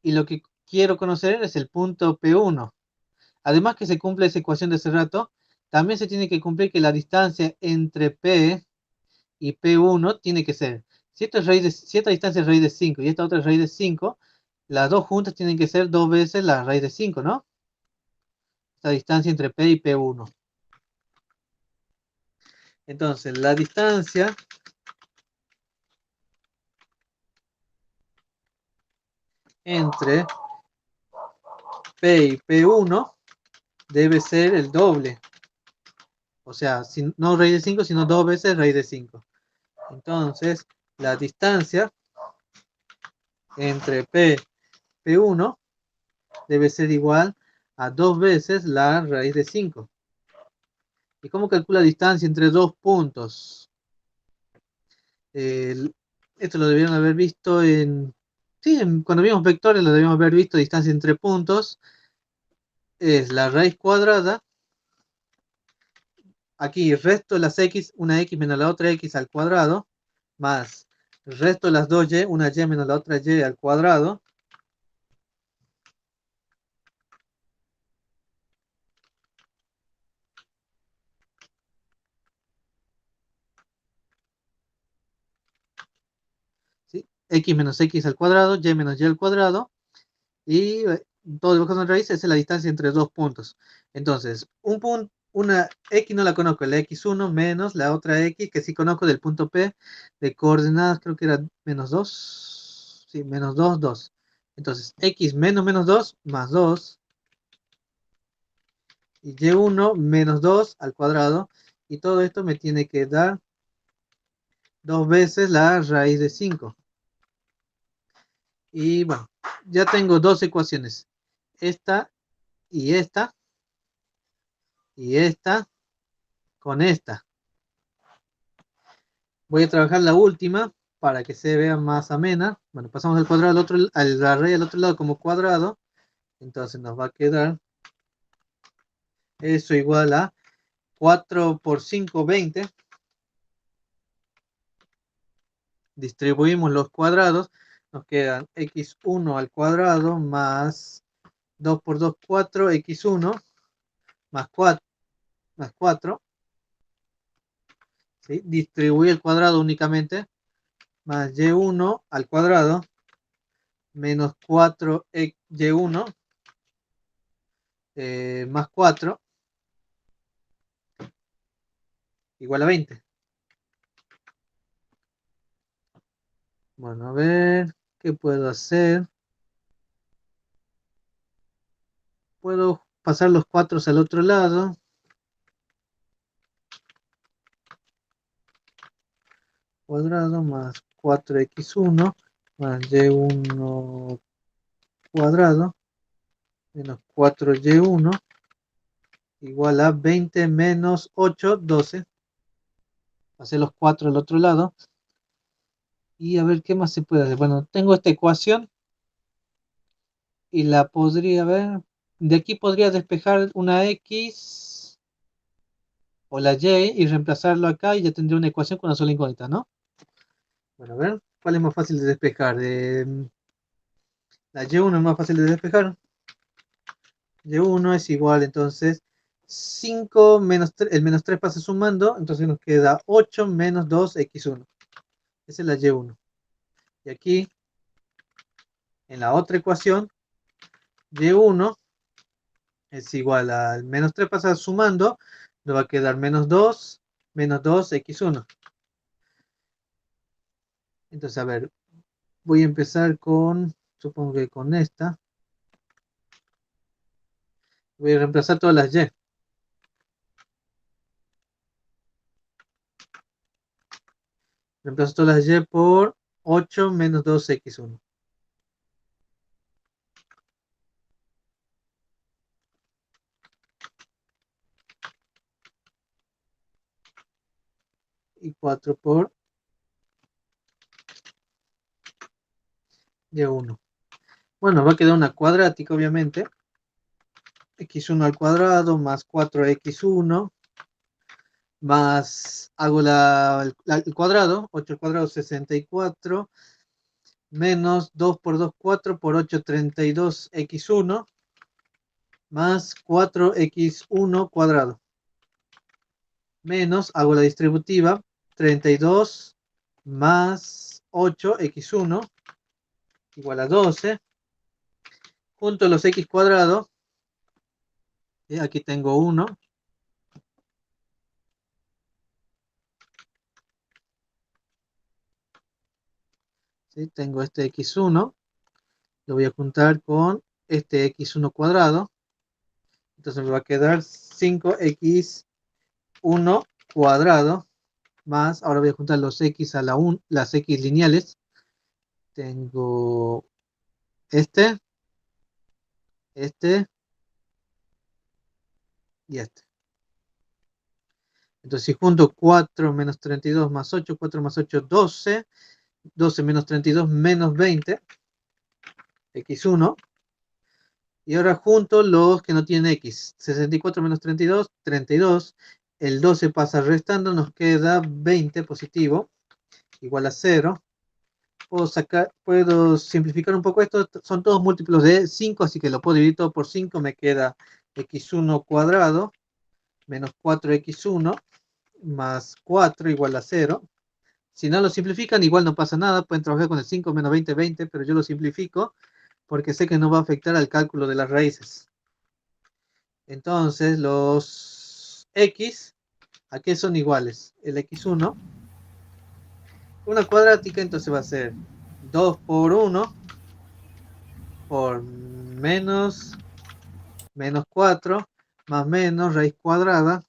y lo que quiero conocer es el punto P1. Además que se cumple esa ecuación de hace rato, también se tiene que cumplir que la distancia entre P y P1 tiene que ser, si esta distancia es raíz de 5 y esta otra es raíz de 5, las dos juntas tienen que ser 2 veces la raíz de 5, ¿no? Esta distancia entre P y P1. Entonces, la distancia entre P y P1 debe ser el doble. O sea, no raíz de 5, sino 2 veces raíz de 5. Entonces, la distancia entre P y P1 debe ser igual a 2 veces la raíz de 5. ¿Y cómo calcula la distancia entre dos puntos? Esto lo debieron haber visto en... Sí, cuando vimos vectores lo debíamos haber visto, distancia entre puntos. Es la raíz cuadrada. Aquí resto de las x, una x menos la otra x al cuadrado, más resto de las dos y, una y menos la otra y al cuadrado. ¿Sí? X menos x al cuadrado, y menos y al cuadrado. Y todo dibujando en raíz, esa es la distancia entre dos puntos. Entonces, una x no la conozco, la x1 menos la otra x que sí conozco del punto P de coordenadas, creo que era menos 2. Sí, menos 2, 2. Entonces, x menos menos 2 más 2. Y y1 menos 2 al cuadrado. Y todo esto me tiene que dar 2 veces la raíz de 5. Y bueno, ya tengo dos ecuaciones. Esta y esta. Y esta con esta. Voy a trabajar la última para que se vea más amena. Bueno, pasamos el cuadrado al otro, la raíz al otro lado como cuadrado. Entonces nos va a quedar eso igual a 4 por 5, 20. Distribuimos los cuadrados. Nos quedan x1 al cuadrado más 2 por 2, 4, x1 más 4. Más 4. ¿Sí? Distribuir el cuadrado únicamente. Más y1 al cuadrado menos 4 y1 más 4 igual a 20. Bueno, a ver, ¿qué puedo hacer? Puedo pasar los 4 al otro lado. Cuadrado más 4x1 más y1 cuadrado menos 4y1 igual a 20 menos 8, 12. Pasé los 4 al otro lado. Y a ver qué más se puede hacer. Bueno, tengo esta ecuación y la podría ver. De aquí podría despejar una x o la y reemplazarlo acá y ya tendría una ecuación con una sola incógnita, ¿no? Bueno, a ver, ¿cuál es más fácil de despejar? La y1 es más fácil de despejar. Y1 es igual, entonces, 5 menos 3, el menos 3 pasa sumando, entonces nos queda 8 menos 2x1. Esa es la y1. Y aquí, en la otra ecuación, y1 es igual al menos 3 pasa sumando, nos va a quedar menos 2 menos 2x1. Entonces, a ver, voy a empezar con, supongo que con esta. Voy a reemplazar todas las y. Reemplazo todas las y por 8 menos 2x1. Y 4 por y1. Bueno, va a quedar una cuadrática, obviamente. X1 al cuadrado más 4x1 más, hago el cuadrado, 8 al cuadrado 64, menos 2 por 2, 4 por 8, 32x1 más 4x1 cuadrado. menos, hago la distributiva, 32 más 8x1 igual a 12, junto a los x cuadrados, aquí tengo 1, ¿sí? Tengo este x1, lo voy a juntar con este x1 cuadrado, entonces me va a quedar 5x1 cuadrado, más, ahora voy a juntar los x a la 1, las x lineales, tengo este, este y este. Entonces si junto 4 menos 32 más 8, 4 más 8, 12, 12 menos 32 menos 20, x1, y ahora junto los que no tienen x, 64 menos 32, 32, el 12 pasa restando, nos queda 20 positivo, igual a 0. Puedo simplificar un poco esto, son todos múltiplos de 5, así que lo puedo dividir todo por 5, me queda x1 cuadrado menos 4x1 más 4 igual a 0. Si no lo simplifican, igual no pasa nada, pueden trabajar con el 5 menos 20, 20, pero yo lo simplifico porque sé que no va a afectar al cálculo de las raíces. Entonces, los x, ¿a qué son iguales? El x1, una cuadrática, entonces va a ser 2 por 1 por menos 4 más menos raíz cuadrada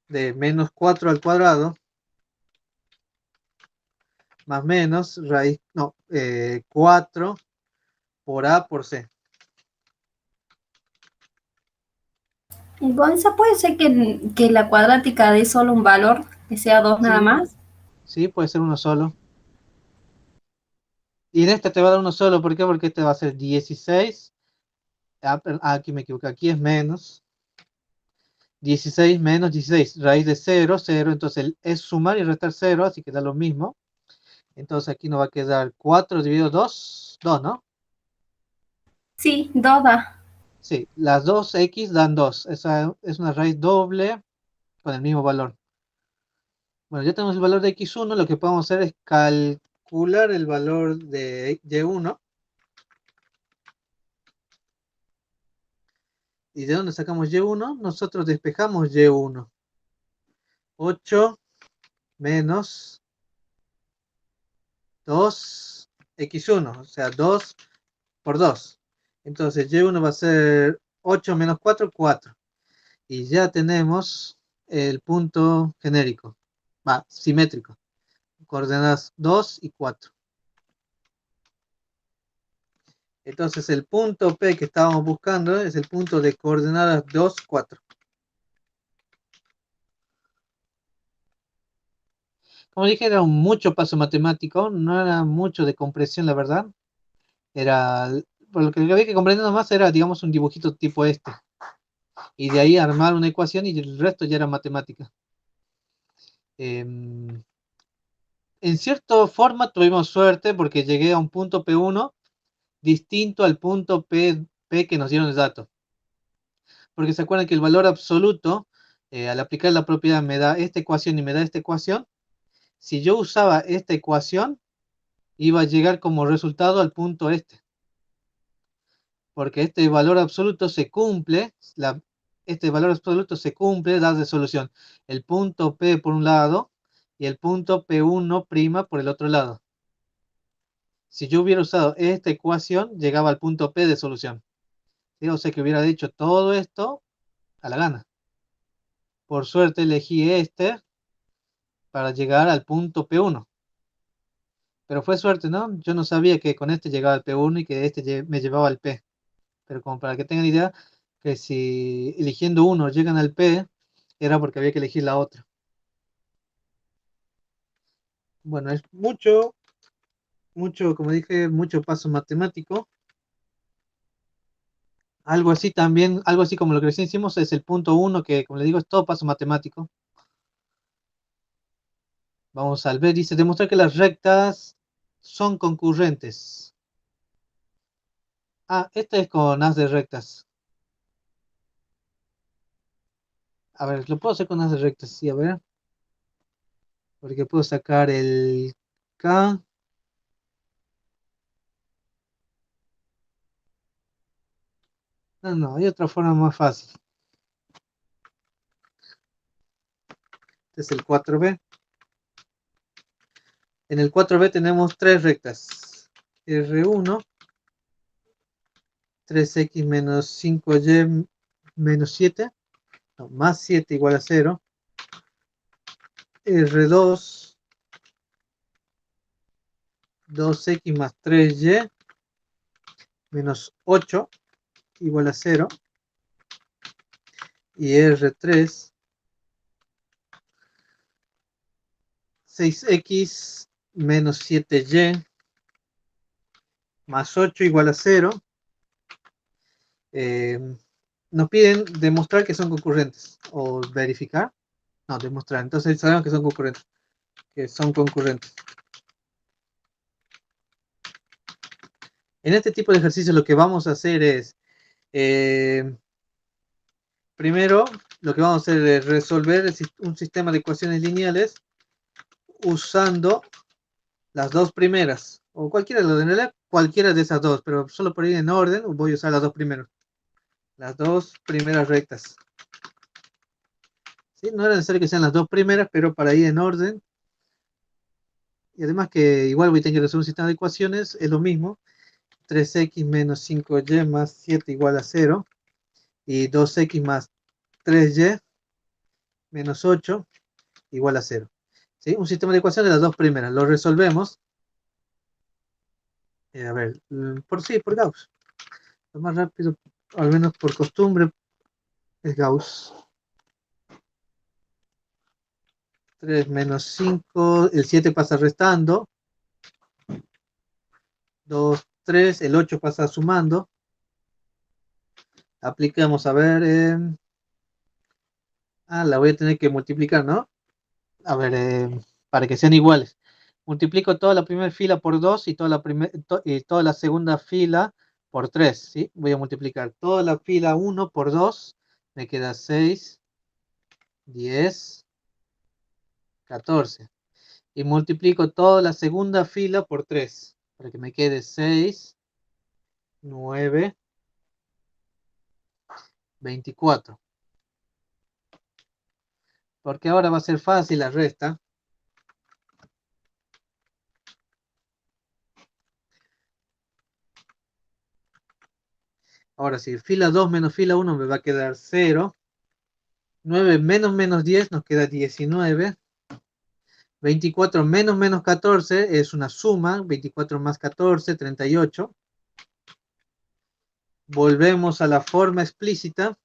de menos 4 al cuadrado más menos raíz, no, 4 por a por c. ¿Y Gonza, puede ser que la cuadrática dé solo un valor, que sea 2 nada Sí, más? sí, puede ser uno solo. Y en esta te va a dar uno solo, ¿por qué? Porque este va a ser 16. Aquí me equivoqué, aquí es menos. 16 menos 16, raíz de 0, 0, entonces es sumar y restar 0, así que da lo mismo. Entonces aquí nos va a quedar 4 dividido 2, 2, ¿no? Sí, 2 da. Sí, las dos x dan 2. Esa es una raíz doble con el mismo valor. Bueno, ya tenemos el valor de x1, lo que podemos hacer es calcular el valor de y1. ¿Y de dónde sacamos y1? Nosotros despejamos y1. 8 menos 2x1, o sea, 2 por 2. Entonces y1 va a ser 8 menos 4, 4. Y ya tenemos el punto genérico, va, simétrico, coordenadas 2 y 4. Entonces el punto P que estábamos buscando es el punto de coordenadas 2, 4. Como dije, era mucho paso matemático, no era mucho de compresión, la verdad. Era, por lo que había que comprender más era, digamos, un dibujito tipo este. Y de ahí armar una ecuación y el resto ya era matemática. En cierta forma tuvimos suerte porque llegué a un punto P1 distinto al punto P que nos dieron el dato. Porque se acuerdan que el valor absoluto, al aplicar la propiedad, me da esta ecuación y me da esta ecuación. Si yo usaba esta ecuación, iba a llegar como resultado al punto este. Porque este valor absoluto se cumple, este valor absoluto se cumple, da de solución el punto P por un lado y el punto P1' por el otro lado. Si yo hubiera usado esta ecuación, llegaba al punto P de solución. ¿Sí? O sea que hubiera dicho todo esto a la gana. Por suerte elegí este para llegar al punto P1. Pero fue suerte, ¿no? Yo no sabía que con este llegaba al P1 y que este me llevaba al P. Pero como para que tengan idea, que si eligiendo uno llegan al P, era porque había que elegir la otra. Bueno, es mucho, como dije, mucho paso matemático. Algo así también, algo así como lo que recién hicimos, es el punto 1, que como le digo, es todo paso matemático. Vamos al ver, dice, demostrar que las rectas son concurrentes. Ah, este es con haz de rectas. A ver, lo puedo hacer con unas rectas, sí, a ver. Porque puedo sacar el K. No, no, hay otra forma más fácil. Este es el 4B. En el 4B tenemos tres rectas. R1, 3x menos 5y menos 7, no, más 7 igual a 0. R2, 2x más 3y menos 8 igual a 0. Y R3, 6x menos 7y más 8 igual a 0. Eh, nos piden demostrar que son concurrentes o verificar. No, demostrar. Entonces sabemos que son concurrentes. Que son concurrentes. En este tipo de ejercicios lo que vamos a hacer es, primero, lo que vamos a hacer es resolver un sistema de ecuaciones lineales usando las dos primeras, o cualquiera de las, en realidad cualquiera de esas dos, pero solo por ir en orden voy a usar las dos primeras. Las dos primeras rectas. ¿Sí? No era necesario que sean las dos primeras, pero para ir en orden. Y además que igual voy a tener que resolver un sistema de ecuaciones, es lo mismo. 3x menos 5y más 7 igual a 0. Y 2x más 3y menos 8 igual a 0. ¿Sí? Un sistema de ecuaciones de las dos primeras. Lo resolvemos. A ver, por Gauss. Lo más rápido, al menos por costumbre, es Gauss. 3 menos 5, el 7 pasa restando. 2, 3, el 8 pasa sumando. Aplicamos, a ver. La voy a tener que multiplicar, ¿no? A ver, para que sean iguales. Multiplico toda la primera fila por 2 y toda la segunda fila por 3, ¿sí? Voy a multiplicar toda la fila 1 por 2, me queda 6, 10, 14. Y multiplico toda la segunda fila por 3, para que me quede 6, 9, 24. Porque ahora va a ser fácil la resta. Ahora sí, fila 2 menos fila 1 me va a quedar 0. 9 menos menos 10 nos queda 19. 24 menos menos 14 es una suma. 24 más 14, 38. Volvemos a la forma explícita.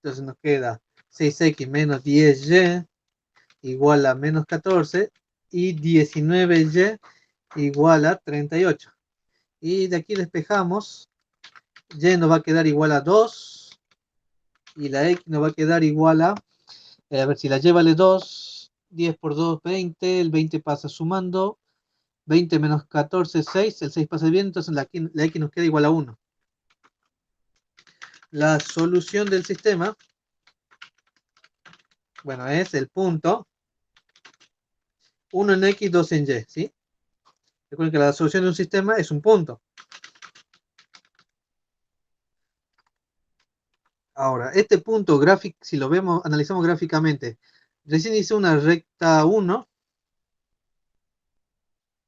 Entonces nos queda 6x menos 10y igual a menos 14. Y 19y igual a 38. Y de aquí despejamos. Y nos va a quedar igual a 2. Y la x nos va a quedar igual a ver si la y vale 2. 10 por 2, 20. El 20 pasa sumando. 20 menos 14, 6. El 6 pasa bien, entonces la x nos queda igual a 1. La solución del sistema, bueno, es el punto 1 en x, 2 en y, ¿sí? Recuerden que la solución de un sistema es un punto. Ahora, este punto gráfico, si lo vemos, analizamos gráficamente, recién hice una recta 1,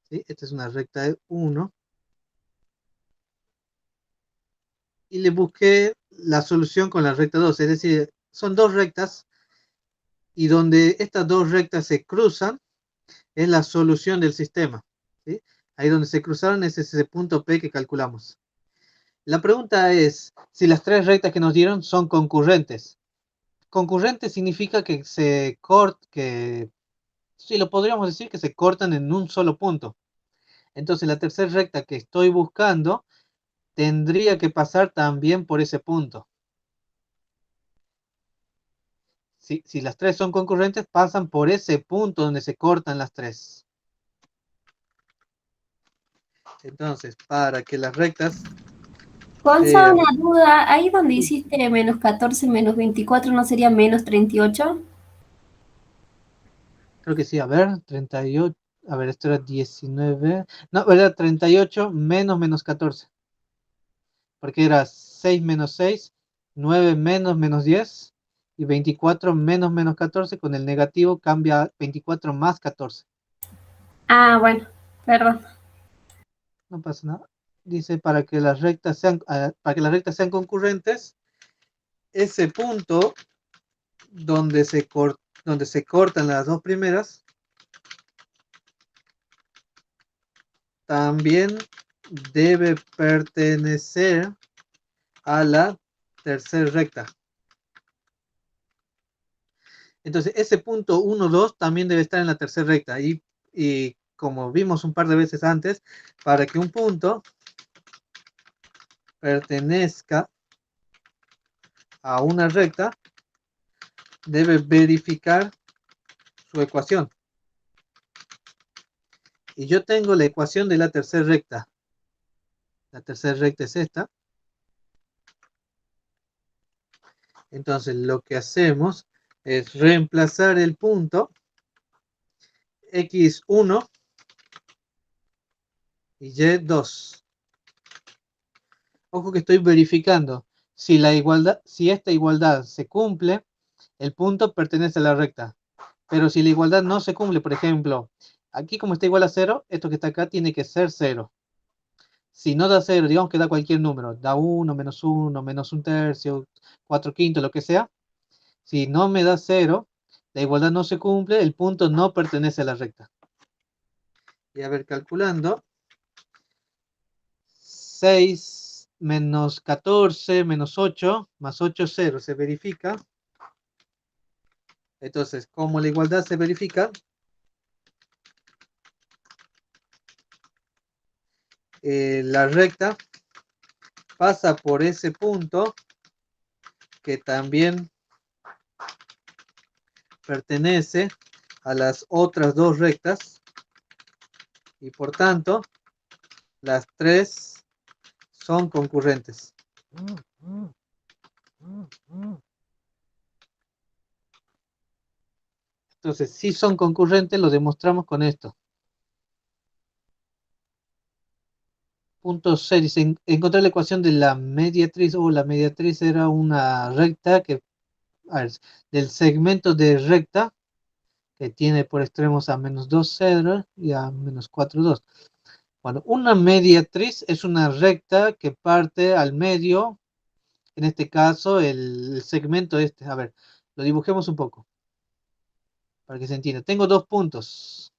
¿sí? Esta es una recta de 1, y le busqué la solución con la recta 2, es decir, son dos rectas, y donde estas dos rectas se cruzan, es la solución del sistema, ¿sí? Ahí donde se cruzaron es ese punto P que calculamos. La pregunta es si las tres rectas que nos dieron son concurrentes. Concurrente significa que sí, lo podríamos decir que se cortan en un solo punto. Entonces la tercera recta que estoy buscando tendría que pasar también por ese punto. Si las tres son concurrentes, pasan por ese punto donde se cortan las tres. Entonces, para que las rectas Gonza, Eh, una duda. Ahí donde hiciste menos 14 menos 24, ¿no sería menos 38? Creo que sí, a ver, 38, a ver, esto era 19, no, era 38 menos 14, porque era 6 menos 6, 9 menos 10 y 24 menos 14, con el negativo cambia 24 más 14. Ah, bueno, perdón. No pasa nada. Dice, para que las rectas sean concurrentes, ese punto donde se cortan las dos primeras, también debe pertenecer a la tercera recta. Entonces, ese punto 1, 2 también debe estar en la tercera recta. Y como vimos un par de veces antes, para que un punto pertenezca a una recta, debe verificar su ecuación. Y yo tengo la ecuación de la tercera recta. La tercera recta es esta. Entonces, lo que hacemos es reemplazar el punto x1 y y2. Ojo que estoy verificando si esta igualdad se cumple, el punto pertenece a la recta. Pero si la igualdad no se cumple, por ejemplo, aquí como está igual a 0, esto que está acá tiene que ser 0. Si no da 0, digamos que da cualquier número, da 1, menos un tercio, 4 quintos, lo que sea. Si no me da 0, la igualdad no se cumple, el punto no pertenece a la recta. Y a ver, calculando, 6 menos 14 menos 8 más 8, 0, se verifica. Entonces, como la igualdad se verifica, la recta pasa por ese punto que también pertenece a las otras dos rectas y por tanto las tres son concurrentes. Entonces, si son concurrentes, lo demostramos con esto. Punto 6 dice, encontrar la ecuación de la mediatriz, o la mediatriz era una recta que, a ver, del segmento de recta que tiene por extremos a menos 2 ceros y a menos 4, 2. Bueno, una mediatriz es una recta que parte al medio, en este caso el segmento este. A ver, lo dibujemos un poco para que se entienda. Tengo dos puntos,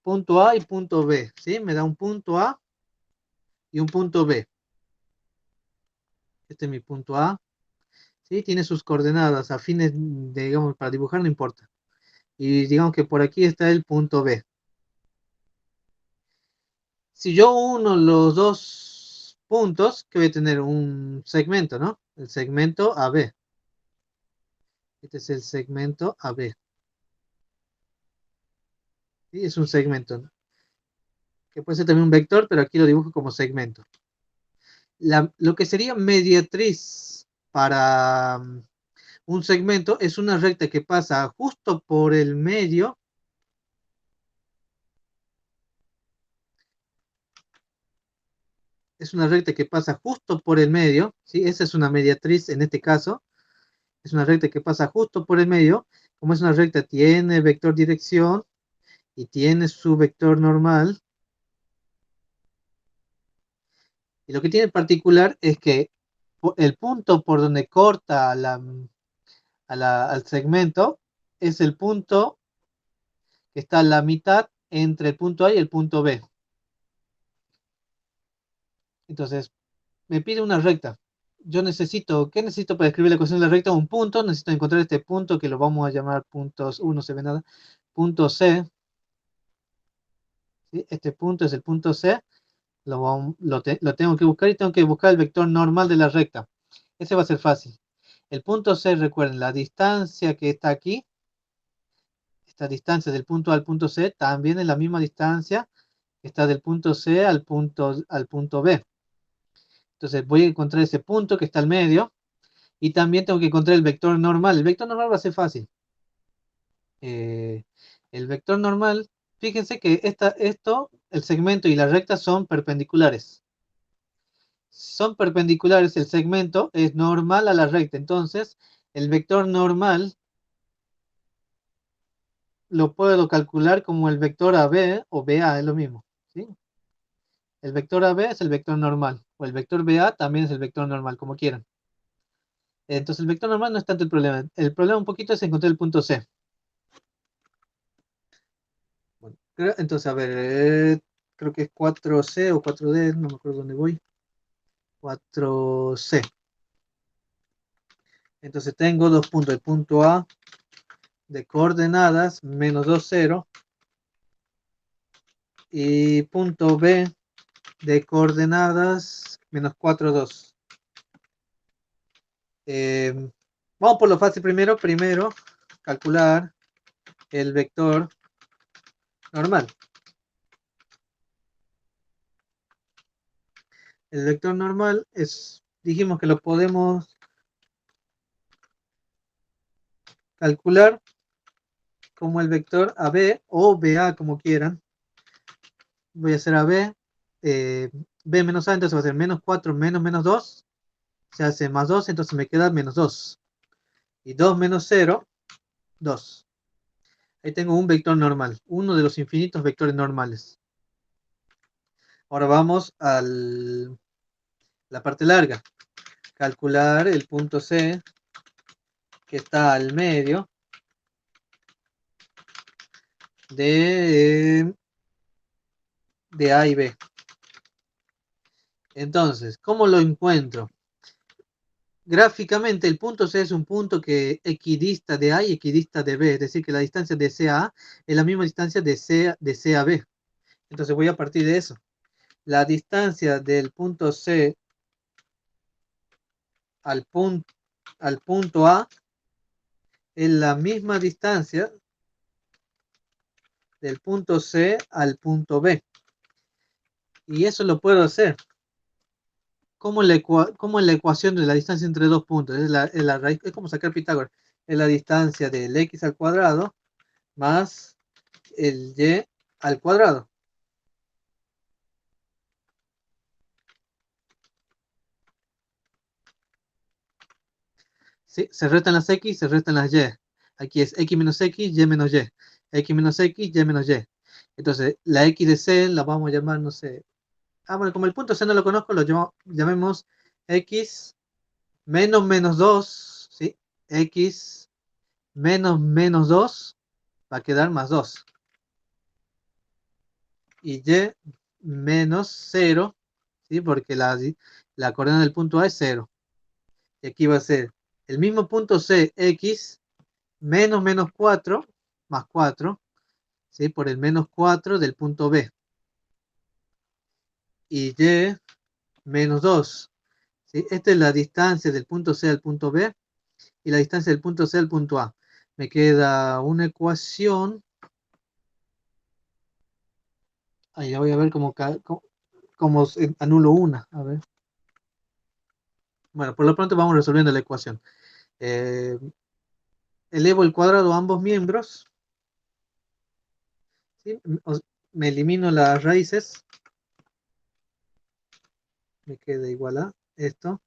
punto A y punto B, ¿sí? Me da un punto A y un punto B. Este es mi punto A, ¿sí? Tiene sus coordenadas a fines de, digamos, para dibujar no importa. Y digamos que por aquí está el punto B. Si yo uno los dos puntos, que voy a tener un segmento, ¿no? El segmento AB. Este es el segmento AB. ¿Sí? Es un segmento, ¿no? Que puede ser también un vector, pero aquí lo dibujo como segmento. Lo que sería mediatriz para un segmento es una recta que pasa justo por el medio. Es una recta que pasa justo por el medio, ¿sí? Esa es una mediatriz en este caso. Es una recta que pasa justo por el medio. Como es una recta, tiene vector dirección y tiene su vector normal. Y lo que tiene en particular es que el punto por donde corta al segmento es el punto que está a la mitad entre el punto A y el punto B. Entonces, me pide una recta. ¿Qué necesito para escribir la ecuación de la recta? Un punto, necesito encontrar este punto que lo vamos a llamar puntos 1, se ve nada, punto C, ¿sí? Este punto es el punto C, lo tengo que buscar y tengo que buscar el vector normal de la recta. Ese va a ser fácil. El punto C, recuerden, la distancia que está aquí, esta distancia del punto A al punto C, también es la misma distancia que está del punto C al punto B. Entonces voy a encontrar ese punto que está al medio y también tengo que encontrar el vector normal. El vector normal va a ser fácil. El vector normal, fíjense que el segmento y la recta son perpendiculares. Son perpendiculares, el segmento es normal a la recta. Entonces, el vector normal lo puedo calcular como el vector AB o BA, es lo mismo. ¿Sí? El vector AB es el vector normal, o el vector BA también es el vector normal, como quieran. Entonces, el vector normal no es tanto el problema. El problema un poquito es encontrar el punto C. Bueno, entonces, a ver, creo que es 4C o 4D, no me acuerdo dónde voy. 4C. Entonces tengo dos puntos, el punto A de coordenadas menos 2, 0 y punto B de coordenadas menos 4, 2. Vamos por lo fácil primero. Primero, calcular el vector normal. El vector normal dijimos que lo podemos calcular como el vector AB o BA, como quieran. Voy a hacer AB, B menos A, entonces va a ser menos 4 menos menos 2, se hace más 2, entonces me queda menos 2. Y 2 menos 0, 2. Ahí tengo un vector normal, uno de los infinitos vectores normales. Ahora vamos a la parte larga. Calcular el punto C, que está al medio de A y B. Entonces, ¿cómo lo encuentro? Gráficamente, el punto C es un punto que equidista de A y equidista de B, es decir, que la distancia de C a A es la misma distancia de C a B. Entonces voy a partir de eso. La distancia del punto C al punto A es la misma distancia del punto C al punto B. Y eso lo puedo hacer como en la ecuación de la distancia entre dos puntos. Es la raíz, es como sacar Pitágoras. Es la distancia del x al cuadrado más el y al cuadrado. ¿Sí? Se restan las x, se restan las y. Aquí es x menos x, y menos y. X menos x, y menos y. Entonces, la x de c la vamos a llamar, no sé. Bueno, como el punto c no lo conozco, llamemos x menos menos 2, ¿sí? X menos menos 2 va a quedar más 2. Y y menos 0, ¿sí? Porque la coordenada del punto A es 0. Y aquí va a ser el mismo punto C, x menos menos 4 más 4, ¿sí? Por el menos 4 del punto B. Y y menos 2. ¿Sí? Esta es la distancia del punto C al punto B y la distancia del punto C al punto A. Me queda una ecuación. Ahí ya voy a ver cómo anulo una. A ver. Bueno, por lo pronto vamos resolviendo la ecuación. Eh, Elevo el cuadrado a ambos miembros. ¿Sí? Me elimino las raíces. Me queda igual a esto.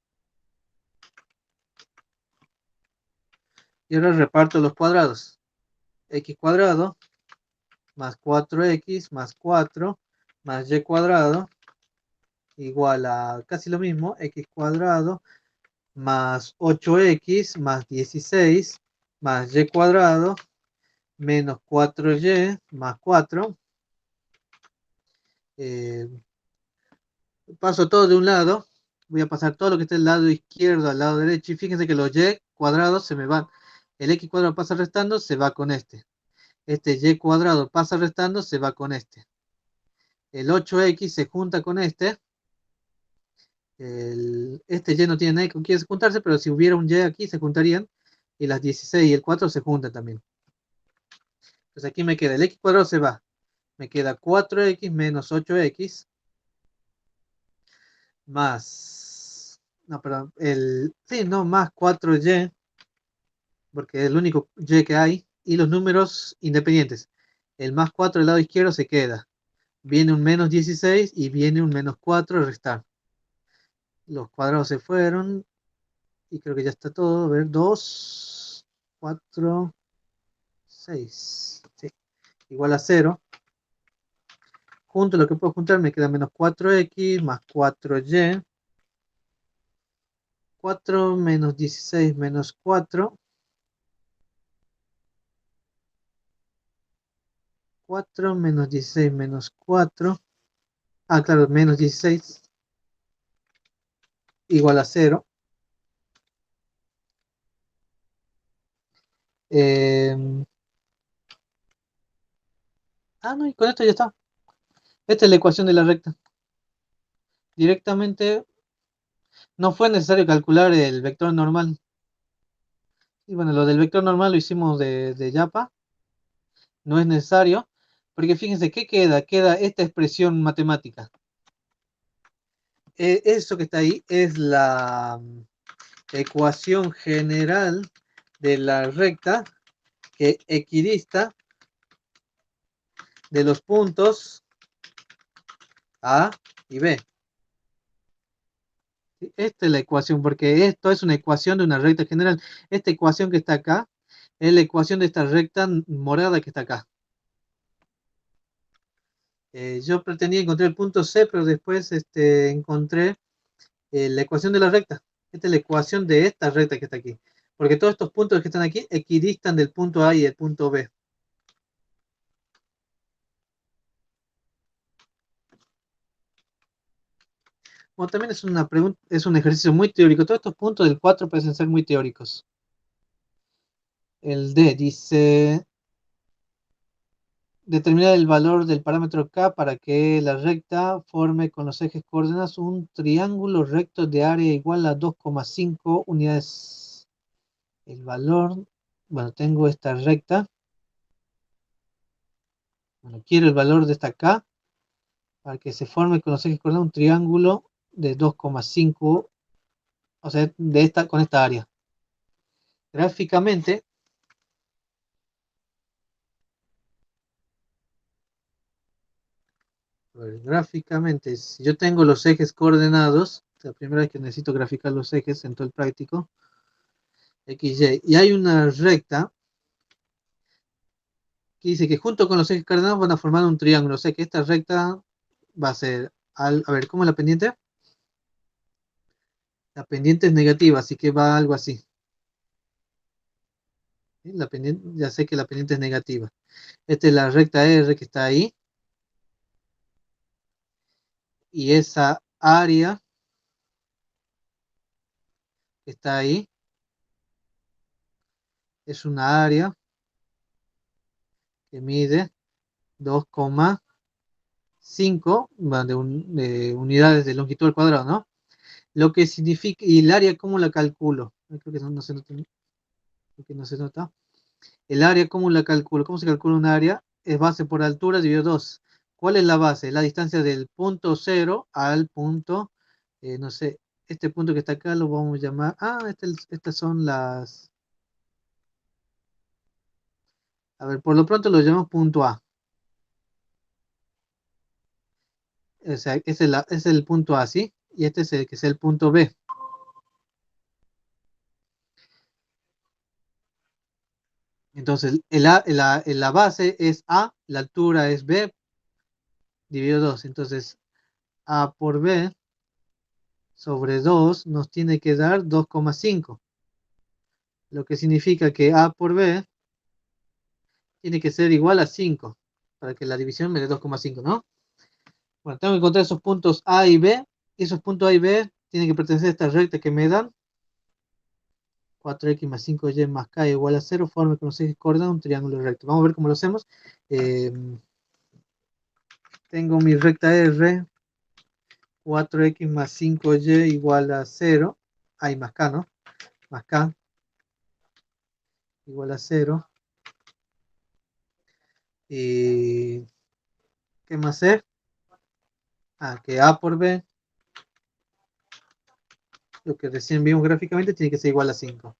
Y ahora reparto los cuadrados. X cuadrado más 4x más 4 más y cuadrado igual a casi lo mismo, x cuadrado más 8x más 16 más y cuadrado menos 4y más 4. Paso todo de un lado, voy a pasar todo lo que esté del lado izquierdo al lado derecho y fíjense que los y cuadrados se me van. El x cuadrado pasa restando, se va con este. Este y cuadrado pasa restando, se va con este. El 8x se junta con este. Este y no tiene nadie con quien juntarse, pero si hubiera un y aquí se juntarían. Y las 16 y el 4 se juntan también. Entonces aquí me queda el x cuadrado se va. Me queda 4x menos 8x más No, perdón. Sí, no, más 4y, porque es el único y que hay. Y los números independientes. El más 4 del lado izquierdo se queda. Viene un menos 16 y viene un menos 4 a restar. Los cuadrados se fueron. Y creo que ya está todo. A ver, 2, 4, 6. Sí, igual a 0. Junto lo que puedo juntar me queda menos 4x más 4y. 4 menos 16 menos 4. 4 menos 16 menos 4. Ah, claro, menos 16 igual a 0. No, y con esto ya está. Esta es la ecuación de la recta. Directamente no fue necesario calcular el vector normal. Y bueno, lo del vector normal lo hicimos de Yapa. No es necesario. Porque fíjense, ¿qué queda? Queda esta expresión matemática. Eso que está ahí es la ecuación general de la recta que equidista de los puntos A y B. Esta es la ecuación, porque esto es una ecuación de una recta general. Esta ecuación que está acá es la ecuación de esta recta morada que está acá. Yo pretendía encontrar el punto C, pero después encontré la ecuación de la recta. Esta es la ecuación de esta recta que está aquí. Porque todos estos puntos que están aquí equidistan del punto A y el punto B. Bueno, también es una pregunta, es un ejercicio muy teórico. Todos estos puntos del 4 parecen ser muy teóricos. El D dice determinar el valor del parámetro K para que la recta forme con los ejes coordenados un triángulo recto de área igual a 2,5 unidades. El valor, bueno, tengo esta recta. Bueno, quiero el valor de esta K para que se forme con los ejes coordenados un triángulo de 2,5, o sea, con esta área. Gráficamente, gráficamente, si yo tengo los ejes coordenados, la primera vez que necesito graficar los ejes en todo el práctico, X, y hay una recta que dice que junto con los ejes coordenados van a formar un triángulo, o sea que esta recta va a ser, a ver, ¿cómo es la pendiente? La pendiente es negativa, así que va algo así. ¿Sí? La pendiente, ya sé que la pendiente es negativa. Esta es la recta R que está ahí, y esa área que está ahí es una área que mide 2,5 de unidades de longitud al cuadrado, ¿no? Lo que significa, y el área, ¿cómo la calculo? Creo que no se nota, creo que no se nota. El área, ¿cómo la calculo? ¿Cómo se calcula un área? Es base por altura dividido 2. ¿Cuál es la base? La distancia del punto 0 al punto, no sé, este punto que está acá lo vamos a llamar, estas son las, a ver, por lo pronto lo llamamos punto A. O sea, es el punto A, ¿sí? Y este es el que es el punto B. Entonces, la base es A, la altura es B, dividido 2. Entonces, A por B sobre 2 nos tiene que dar 2,5. Lo que significa que A por B tiene que ser igual a 5 para que la división me dé 2,5, ¿no? Bueno, tengo que encontrar esos puntos A y B. Y esos puntos A y B tienen que pertenecer a esta recta que me dan. 4x más 5y más k igual a 0, forma con los ejes coordenados un triángulo recto. Vamos a ver cómo lo hacemos. Eh, Tengo mi recta R, 4x más 5y igual a 0. Hay más k, ¿no? Más k igual a 0. ¿Y qué más es? Que a por b lo que recién vimos gráficamente, tiene que ser igual a 5.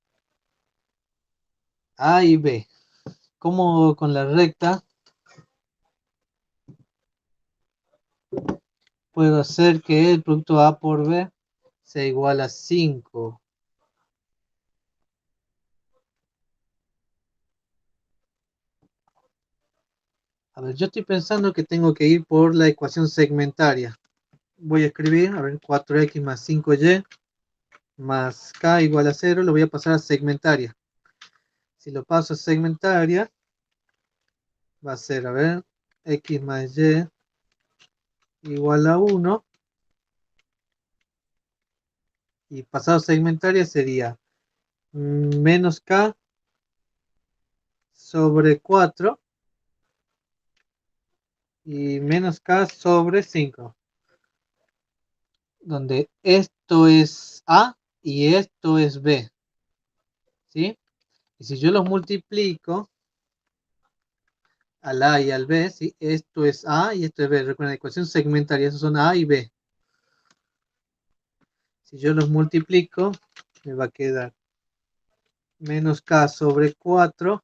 A y B. Como con la recta puedo hacer que el producto A por B sea igual a 5. A ver, yo estoy pensando que tengo que ir por la ecuación segmentaria. Voy a escribir, a ver, 4x más 5y más k igual a 0, lo voy a pasar a segmentaria. Si lo paso a segmentaria, va a ser, a ver, x más y igual a 1. Y pasado a segmentaria sería menos k sobre 4 y menos k sobre 5. Donde esto es A y esto es B. ¿Sí? Y si yo los multiplico al A y al B, ¿sí? Esto es A y esto es B. Recuerden, la ecuación segmentaria, esos son A y B. Si yo los multiplico, me va a quedar menos k sobre 4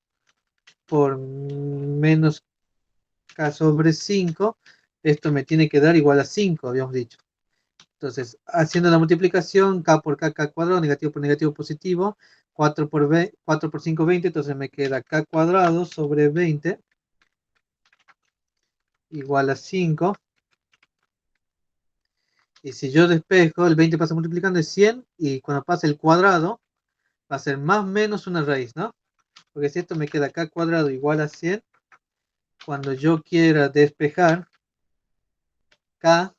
por menos k sobre 5. Esto me tiene que dar igual a 5, habíamos dicho. Entonces, haciendo la multiplicación, k por k cuadrado, negativo por negativo positivo, 4 por 5, 20, entonces me queda k cuadrado sobre 20 igual a 5. Y si yo despejo, el 20 pasa multiplicando es 100, y cuando pase el cuadrado, va a ser más menos una raíz, ¿no? Porque si esto me queda k cuadrado igual a 100, cuando yo quiera despejar, k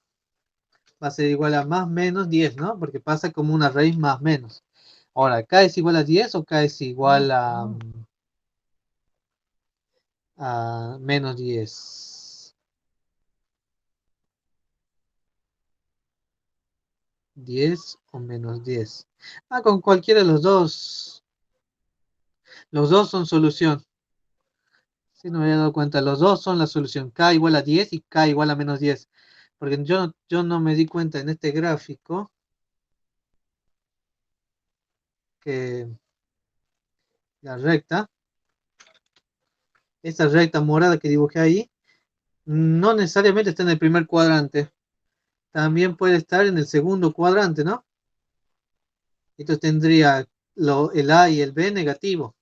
va a ser igual a más menos 10, ¿no? Porque pasa como una raíz más menos. Ahora, ¿k es igual a 10 o k es igual a menos 10? 10 o menos 10. Ah, con cualquiera de los dos. Los dos son solución. Si no me había dado cuenta, los dos son la solución. K igual a 10 y K igual a menos 10. Porque yo no me di cuenta en este gráfico que la recta, esa recta morada que dibujé ahí, no necesariamente está en el primer cuadrante. También puede estar en el segundo cuadrante, ¿no? Entonces tendría el A y el B negativo.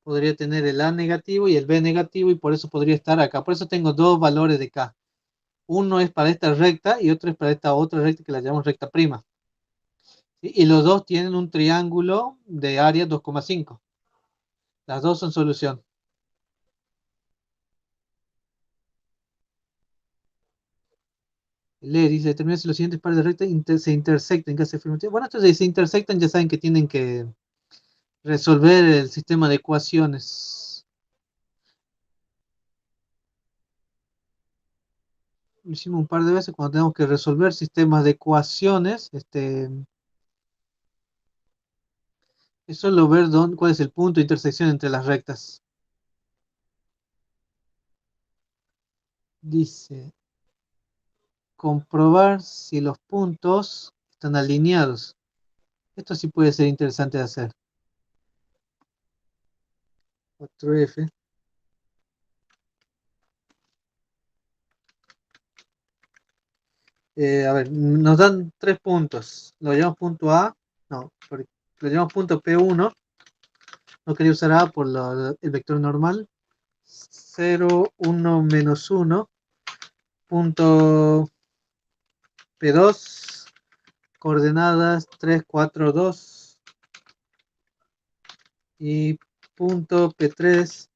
Podría tener el A negativo y el B negativo y por eso podría estar acá. Por eso tengo dos valores de K. Uno es para esta recta y otro es para esta otra recta que la llamamos recta prima. ¿Sí? Y los dos tienen un triángulo de área 2,5. Las dos son solución. Le dice, determina si los siguientes pares de rectas se intersectan en caso afirmativo. Bueno, entonces si se intersectan ya saben que tienen que resolver el sistema de ecuaciones. Lo hicimos un par de veces cuando tenemos que resolver sistemas de ecuaciones. Es solo ver cuál es el punto de intersección entre las rectas. Dice, comprobar si los puntos están alineados. Esto sí puede ser interesante de hacer. 4F. A ver, nos dan 3 puntos. Lo llamamos punto A. No, lo llamamos punto P1. No quería usar A por el vector normal. 0, 1, menos 1. Punto P2. Coordenadas 3, 4, 2. Y punto P3.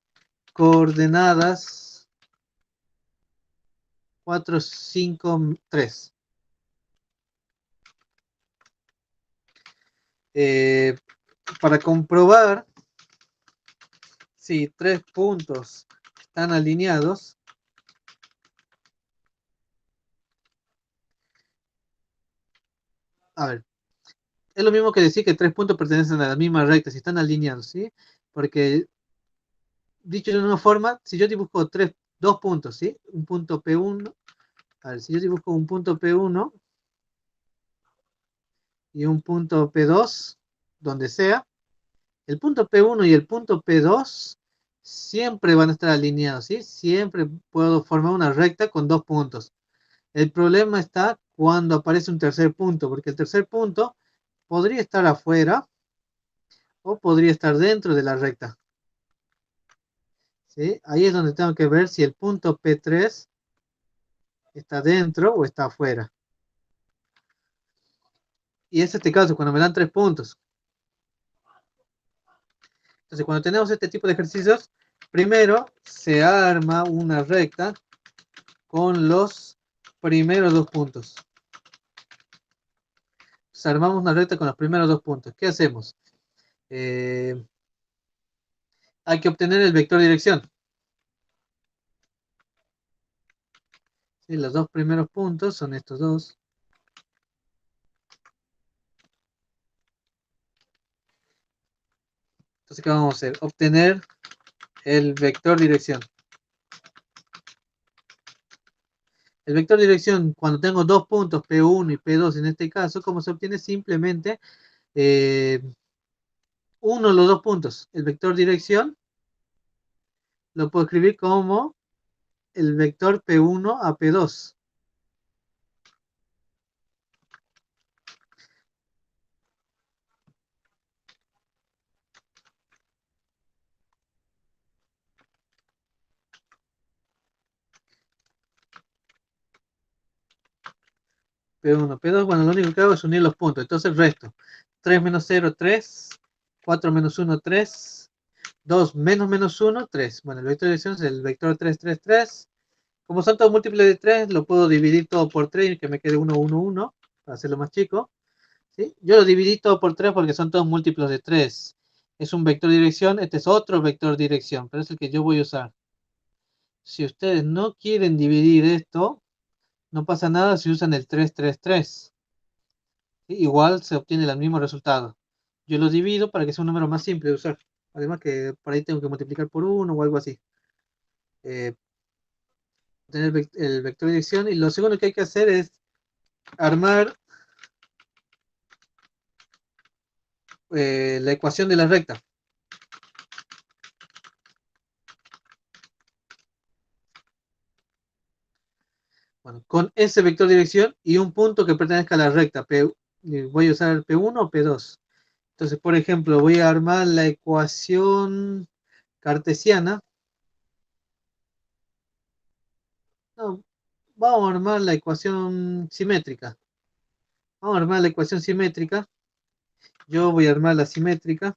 Coordenadas 4, 5, 3. Para comprobar si 3 puntos están alineados, a ver, es lo mismo que decir que 3 puntos pertenecen a la misma recta, si están alineados, ¿sí? Porque, dicho de una forma, si yo dibujo 2 puntos, ¿sí? Un punto P1 A ver, si yo dibujo un punto P1 y un punto P2, donde sea, el punto P1 y el punto P2 siempre van a estar alineados, ¿sí? Siempre puedo formar una recta con dos puntos. El problema está cuando aparece un tercer punto, porque el tercer punto podría estar afuera o podría estar dentro de la recta, ¿sí? Ahí es donde tengo que ver si el punto P3 está dentro o está afuera. Y es este caso, cuando me dan 3 puntos. Entonces, cuando tenemos este tipo de ejercicios, primero se arma una recta con los primeros 2 puntos. Entonces, armamos una recta con los primeros 2 puntos. ¿Qué hacemos? Eh, Hay que obtener el vector dirección. ¿Sí? Los dos primeros puntos son estos dos. Entonces, ¿qué vamos a hacer? Obtener el vector dirección. El vector dirección, cuando tengo 2 puntos, P1 y P2 en este caso, ¿cómo se obtiene? Simplemente uno de los 2 puntos. El vector dirección lo puedo escribir como el vector P1 a P2. P1, P2, bueno, lo único que hago es unir los puntos. Entonces resto. 3 menos 0, 3. 4 menos 1, 3. 2 menos 1, 3. Bueno, el vector de dirección es el vector 3, 3, 3. Como son todos múltiples de 3, lo puedo dividir todo por 3 y que me quede 1, 1, 1, para hacerlo más chico. ¿Sí? Yo lo dividí todo por 3 porque son todos múltiplos de 3. Es un vector de dirección, este es otro vector de dirección, pero es el que yo voy a usar. Si ustedes no quieren dividir esto, no pasa nada si usan el 3, 3, 3. ¿Sí? Igual se obtiene el mismo resultado. Yo lo divido para que sea un número más simple de usar. Además que por ahí tengo que multiplicar por 1 o algo así. Eh, Tener el vector de dirección. Y lo segundo que hay que hacer es armar la ecuación de la recta. Bueno, con ese vector de dirección y un punto que pertenezca a la recta. Voy a usar P1 o P2. Entonces, por ejemplo, voy a armar la ecuación cartesiana. No, vamos a armar la ecuación simétrica. Vamos a armar la ecuación simétrica. Yo voy a armar la simétrica.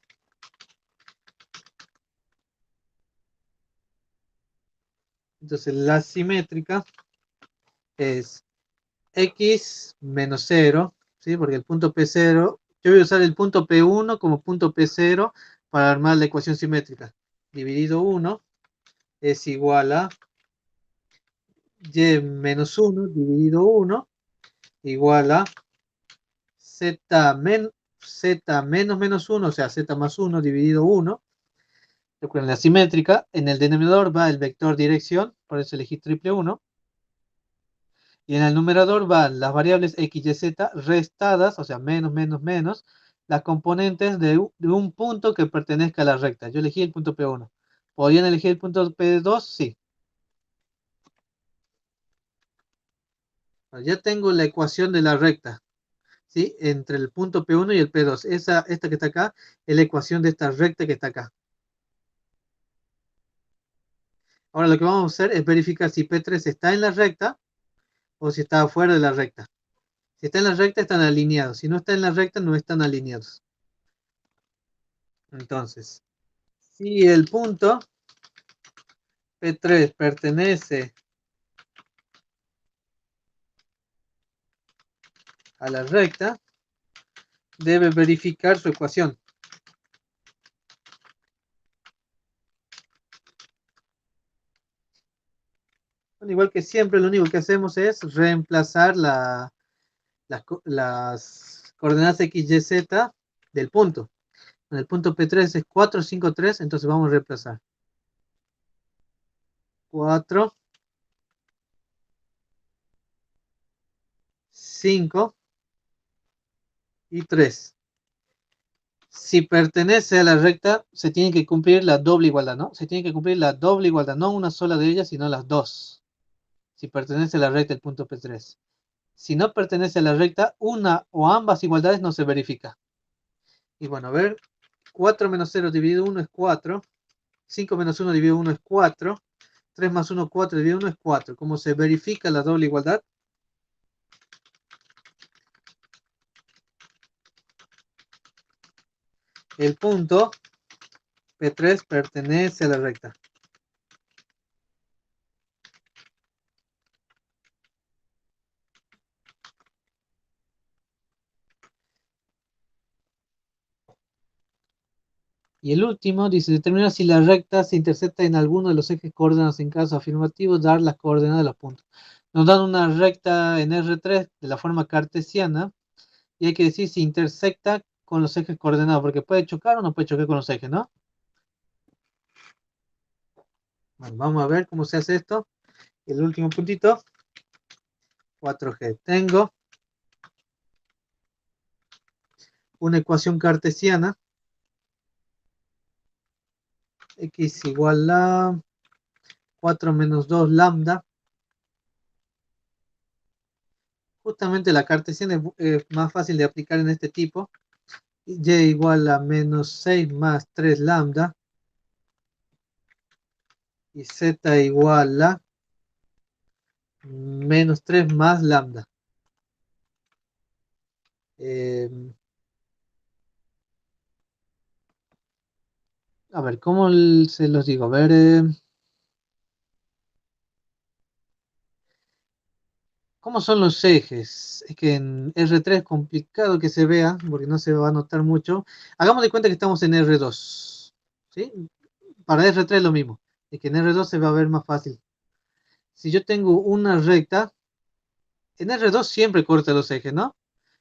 Entonces, la simétrica es x menos 0, ¿sí? Porque el punto P0, yo voy a usar el punto P1 como punto P0 para armar la ecuación simétrica. Dividido 1 es igual a y menos 1 dividido 1 igual a z, z menos 1, o sea, z más 1 dividido 1. Recuerden, la simétrica, en el denominador va el vector dirección, por eso elegí triple 1. Y en el numerador van las variables x, y, z restadas, o sea, menos, menos, menos, las componentes de un punto que pertenezca a la recta. Yo elegí el punto P1. ¿Podrían elegir el punto P2? Sí. Bueno, ya tengo la ecuación de la recta, ¿sí? Entre el punto P1 y el P2. Esta que está acá es la ecuación de esta recta que está acá. Ahora lo que vamos a hacer es verificar si P3 está en la recta o si está fuera de la recta. Si está en la recta, están alineados. Si no está en la recta, no están alineados. Entonces, si el punto P3 pertenece a la recta, debe verificar su ecuación. Bueno, igual que siempre, lo único que hacemos es reemplazar las coordenadas x, y, z del punto. En el punto P3 es 4, 5, 3, entonces vamos a reemplazar. 4, 5 y 3. Si pertenece a la recta, se tiene que cumplir la doble igualdad, ¿no? Se tiene que cumplir la doble igualdad, no una sola de ellas, sino las dos. Si pertenece a la recta el punto P3. Si no pertenece a la recta, una o ambas igualdades no se verifica. Y bueno, a ver, 4 menos 0 dividido 1 es 4. 5 menos 1 dividido 1 es 4. 3 más 1, 4 dividido 1 es 4. ¿Cómo se verifica la doble igualdad? El punto P3 pertenece a la recta. Y el último dice, determinar si la recta se intersecta en alguno de los ejes coordenados. En caso afirmativo, dar las coordenadas de los puntos. Nos dan una recta en R3 de la forma cartesiana y hay que decir si intersecta con los ejes coordenados, porque puede chocar o no puede chocar con los ejes, ¿no? Bueno, vamos a ver cómo se hace esto. El último puntito, 4G. Tengo una ecuación cartesiana, x igual a 4 menos 2 lambda. Justamente la cartesiana es más fácil de aplicar en este tipo. Y igual a menos 6 más 3 lambda. Y z igual a menos 3 más lambda. A ver, ¿cómo se los digo? A ver, ¿cómo son los ejes? Es que en R3 es complicado que se vea, porque no se va a notar mucho. Hagamos de cuenta que estamos en R2, ¿sí? Para R3 es lo mismo, es que en R2 se va a ver más fácil. Si yo tengo una recta, en R2 siempre corta los ejes, ¿no?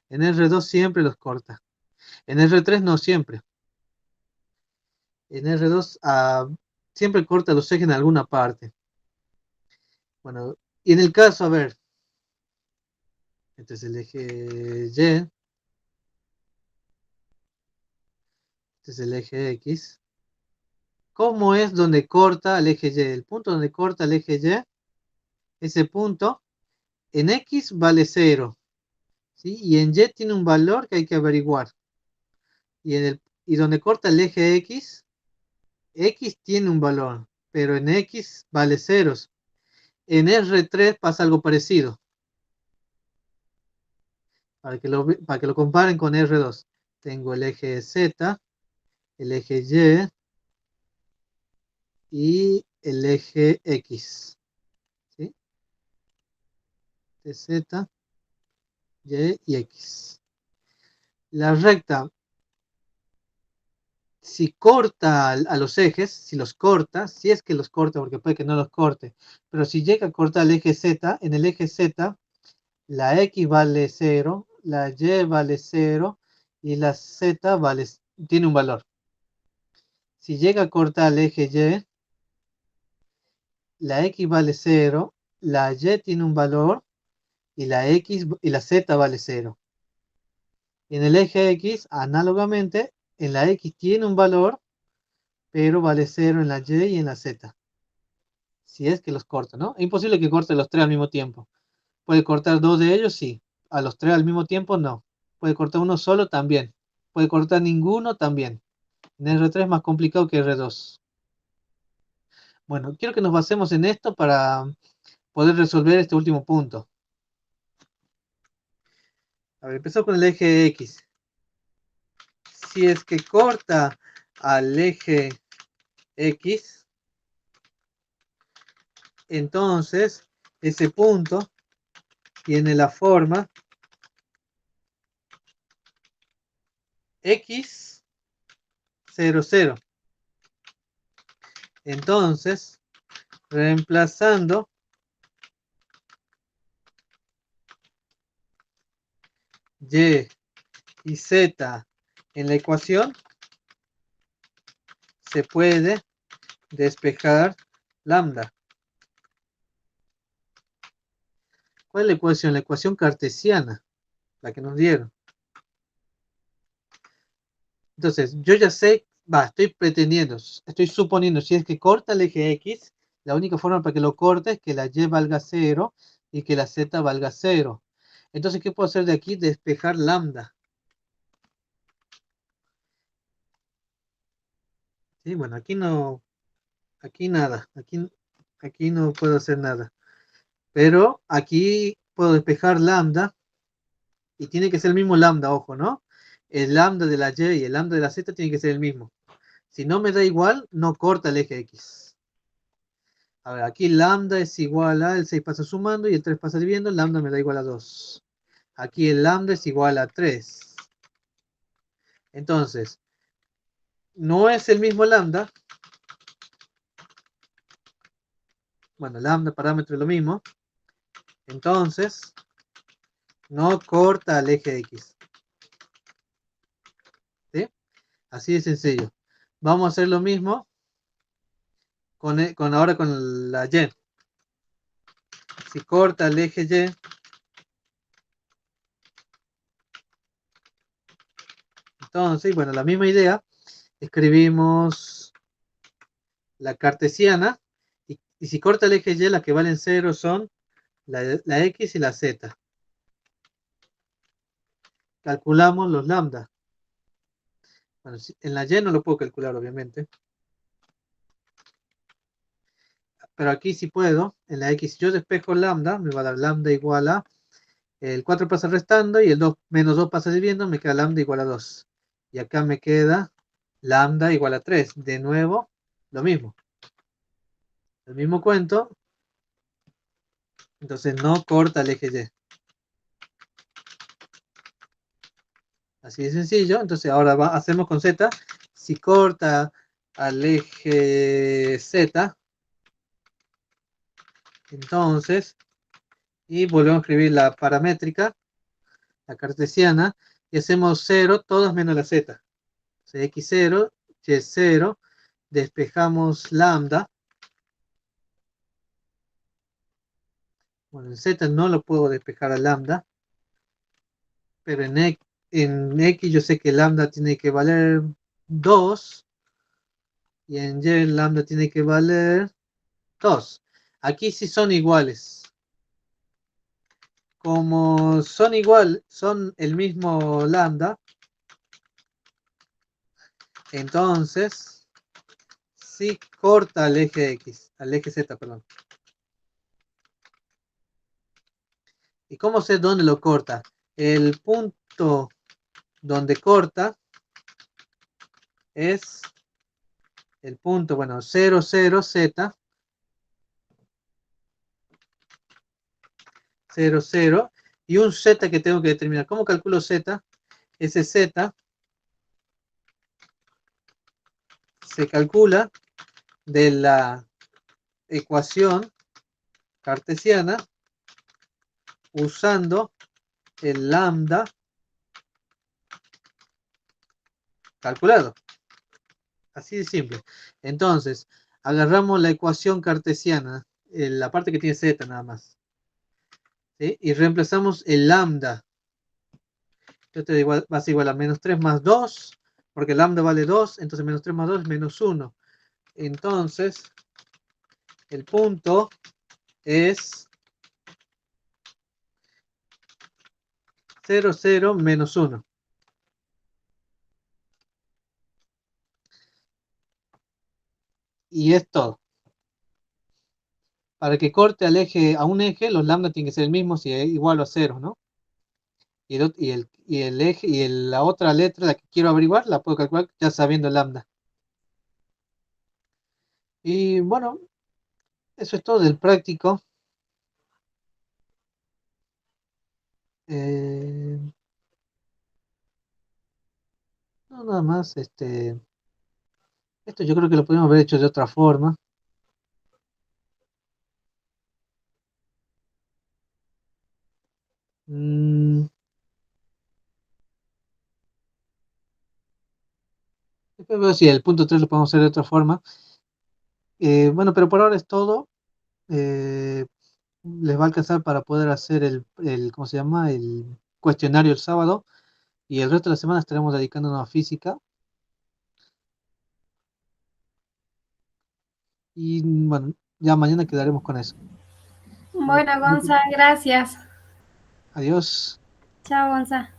En R2 siempre los corta. En R3 no siempre. En R2 siempre corta los ejes en alguna parte. Bueno, y en el caso, a ver, este es el eje Y, este es el eje X. ¿Cómo es donde corta el eje Y? El punto donde corta el eje Y, ese punto, en X vale 0, ¿sí? Y en Y tiene un valor que hay que averiguar. Y donde corta el eje X, X tiene un valor, pero en X vale ceros. En R3 pasa algo parecido, para que lo comparen con R2. Tengo el eje Z, el eje Y el eje X. ¿Sí? Z, Y y X. La recta, si corta a los ejes, si los corta, si es que los corta, porque puede que no los corte, pero si llega a cortar el eje Z, en el eje Z, la X vale 0, la Y vale 0 y la Z tiene un valor. Si llega a cortar el eje Y, la X vale 0, la Y tiene un valor y la X y la Z vale 0. En el eje X, análogamente, en la X tiene un valor, pero vale 0 en la Y y en la Z. Si es que los corta, ¿no? Es imposible que corte los tres al mismo tiempo. ¿Puede cortar dos de ellos? Sí. A los tres al mismo tiempo, no. ¿Puede cortar uno solo? También. ¿Puede cortar ninguno? También. En R3 es más complicado que R2. Bueno, quiero que nos basemos en esto para poder resolver este último punto. A ver, empezó con el eje X. Si es que corta al eje X, entonces ese punto tiene la forma X 0, 0. Entonces, reemplazando Y y Z en la ecuación, se puede despejar lambda. ¿Cuál es la ecuación? La ecuación cartesiana. la que nos dieron. Entonces, yo ya sé, estoy pretendiendo, estoy suponiendo, si es que corta el eje X, la única forma para que lo corte es que la Y valga 0 y que la Z valga 0. Entonces, ¿qué puedo hacer de aquí? Despejar lambda. Sí, bueno, aquí no, aquí nada, aquí no puedo hacer nada. Pero aquí puedo despejar lambda y tiene que ser el mismo lambda, ojo, ¿no? El lambda de la Y y el lambda de la Z tiene que ser el mismo. Si no me da igual, no corta el eje X. A ver, aquí lambda es igual a, el 6 pasa sumando y el 3 pasa dividiendo, lambda me da igual a 2. Aquí el lambda es igual a 3. Entonces, no es el mismo lambda. Bueno, lambda parámetro es lo mismo. Entonces, no corta el eje X. ¿Sí? Así de sencillo. Vamos a hacer lo mismo ahora con la Y. Si corta el eje Y, entonces, bueno, la misma idea. Escribimos la cartesiana. Y si corta el eje Y, las que valen 0 son la X y la Z. Calculamos los lambda. Bueno, en la Y no lo puedo calcular, obviamente. Pero aquí sí puedo. En la X, si yo despejo lambda, me va a dar lambda igual a. El 4 pasa restando y el 2 menos 2 pasa dividiendo, me queda lambda igual a 2. Y acá me queda lambda igual a 3. De nuevo, lo mismo. El mismo cuento. Entonces no corta el eje Y. Así de sencillo. Entonces ahora hacemos con Z. Si corta al eje Z, entonces, y volvemos a escribir la paramétrica, la cartesiana, y hacemos 0, todas menos la Z. O sea, X0, Y0, despejamos lambda. Bueno, en Z no lo puedo despejar a lambda, pero en X yo sé que lambda tiene que valer 2 y en Y lambda tiene que valer 2. Aquí sí son iguales. Como son igual, son el mismo lambda, entonces sí corta al eje X, al eje Z, perdón. ¿Y cómo sé dónde lo corta? El punto donde corta es el punto, bueno, 0, 0, Z, 0, 0, y un Z que tengo que determinar. ¿Cómo calculo Z? Ese Z se calcula de la ecuación cartesiana usando el lambda calculado. Así de simple. Entonces, agarramos la ecuación cartesiana, la parte que tiene Z nada más, ¿sí? Y reemplazamos el lambda. Esto va a ser igual a menos 3 más 2, porque lambda vale 2, entonces menos 3 más 2 es menos 1. Entonces, el punto es 0, 0, menos 1. Y es todo. Para que corte a un eje, los lambda tienen que ser el mismo si es igual a 0, ¿no? Y el eje y la otra letra, la que quiero averiguar, la puedo calcular ya sabiendo el lambda. Y bueno, eso es todo del práctico. Eh, no, nada más. Esto yo creo que lo podemos haber hecho de otra forma. Mm, después veo si el punto 3 lo podemos hacer de otra forma. Bueno, pero por ahora es todo. Les va a alcanzar para poder hacer ¿cómo se llama? cuestionario el sábado y el resto de la semana estaremos dedicándonos a física. Y bueno, ya mañana quedaremos con eso. Bueno, Gonza, gracias. Adiós. Chao, Gonza.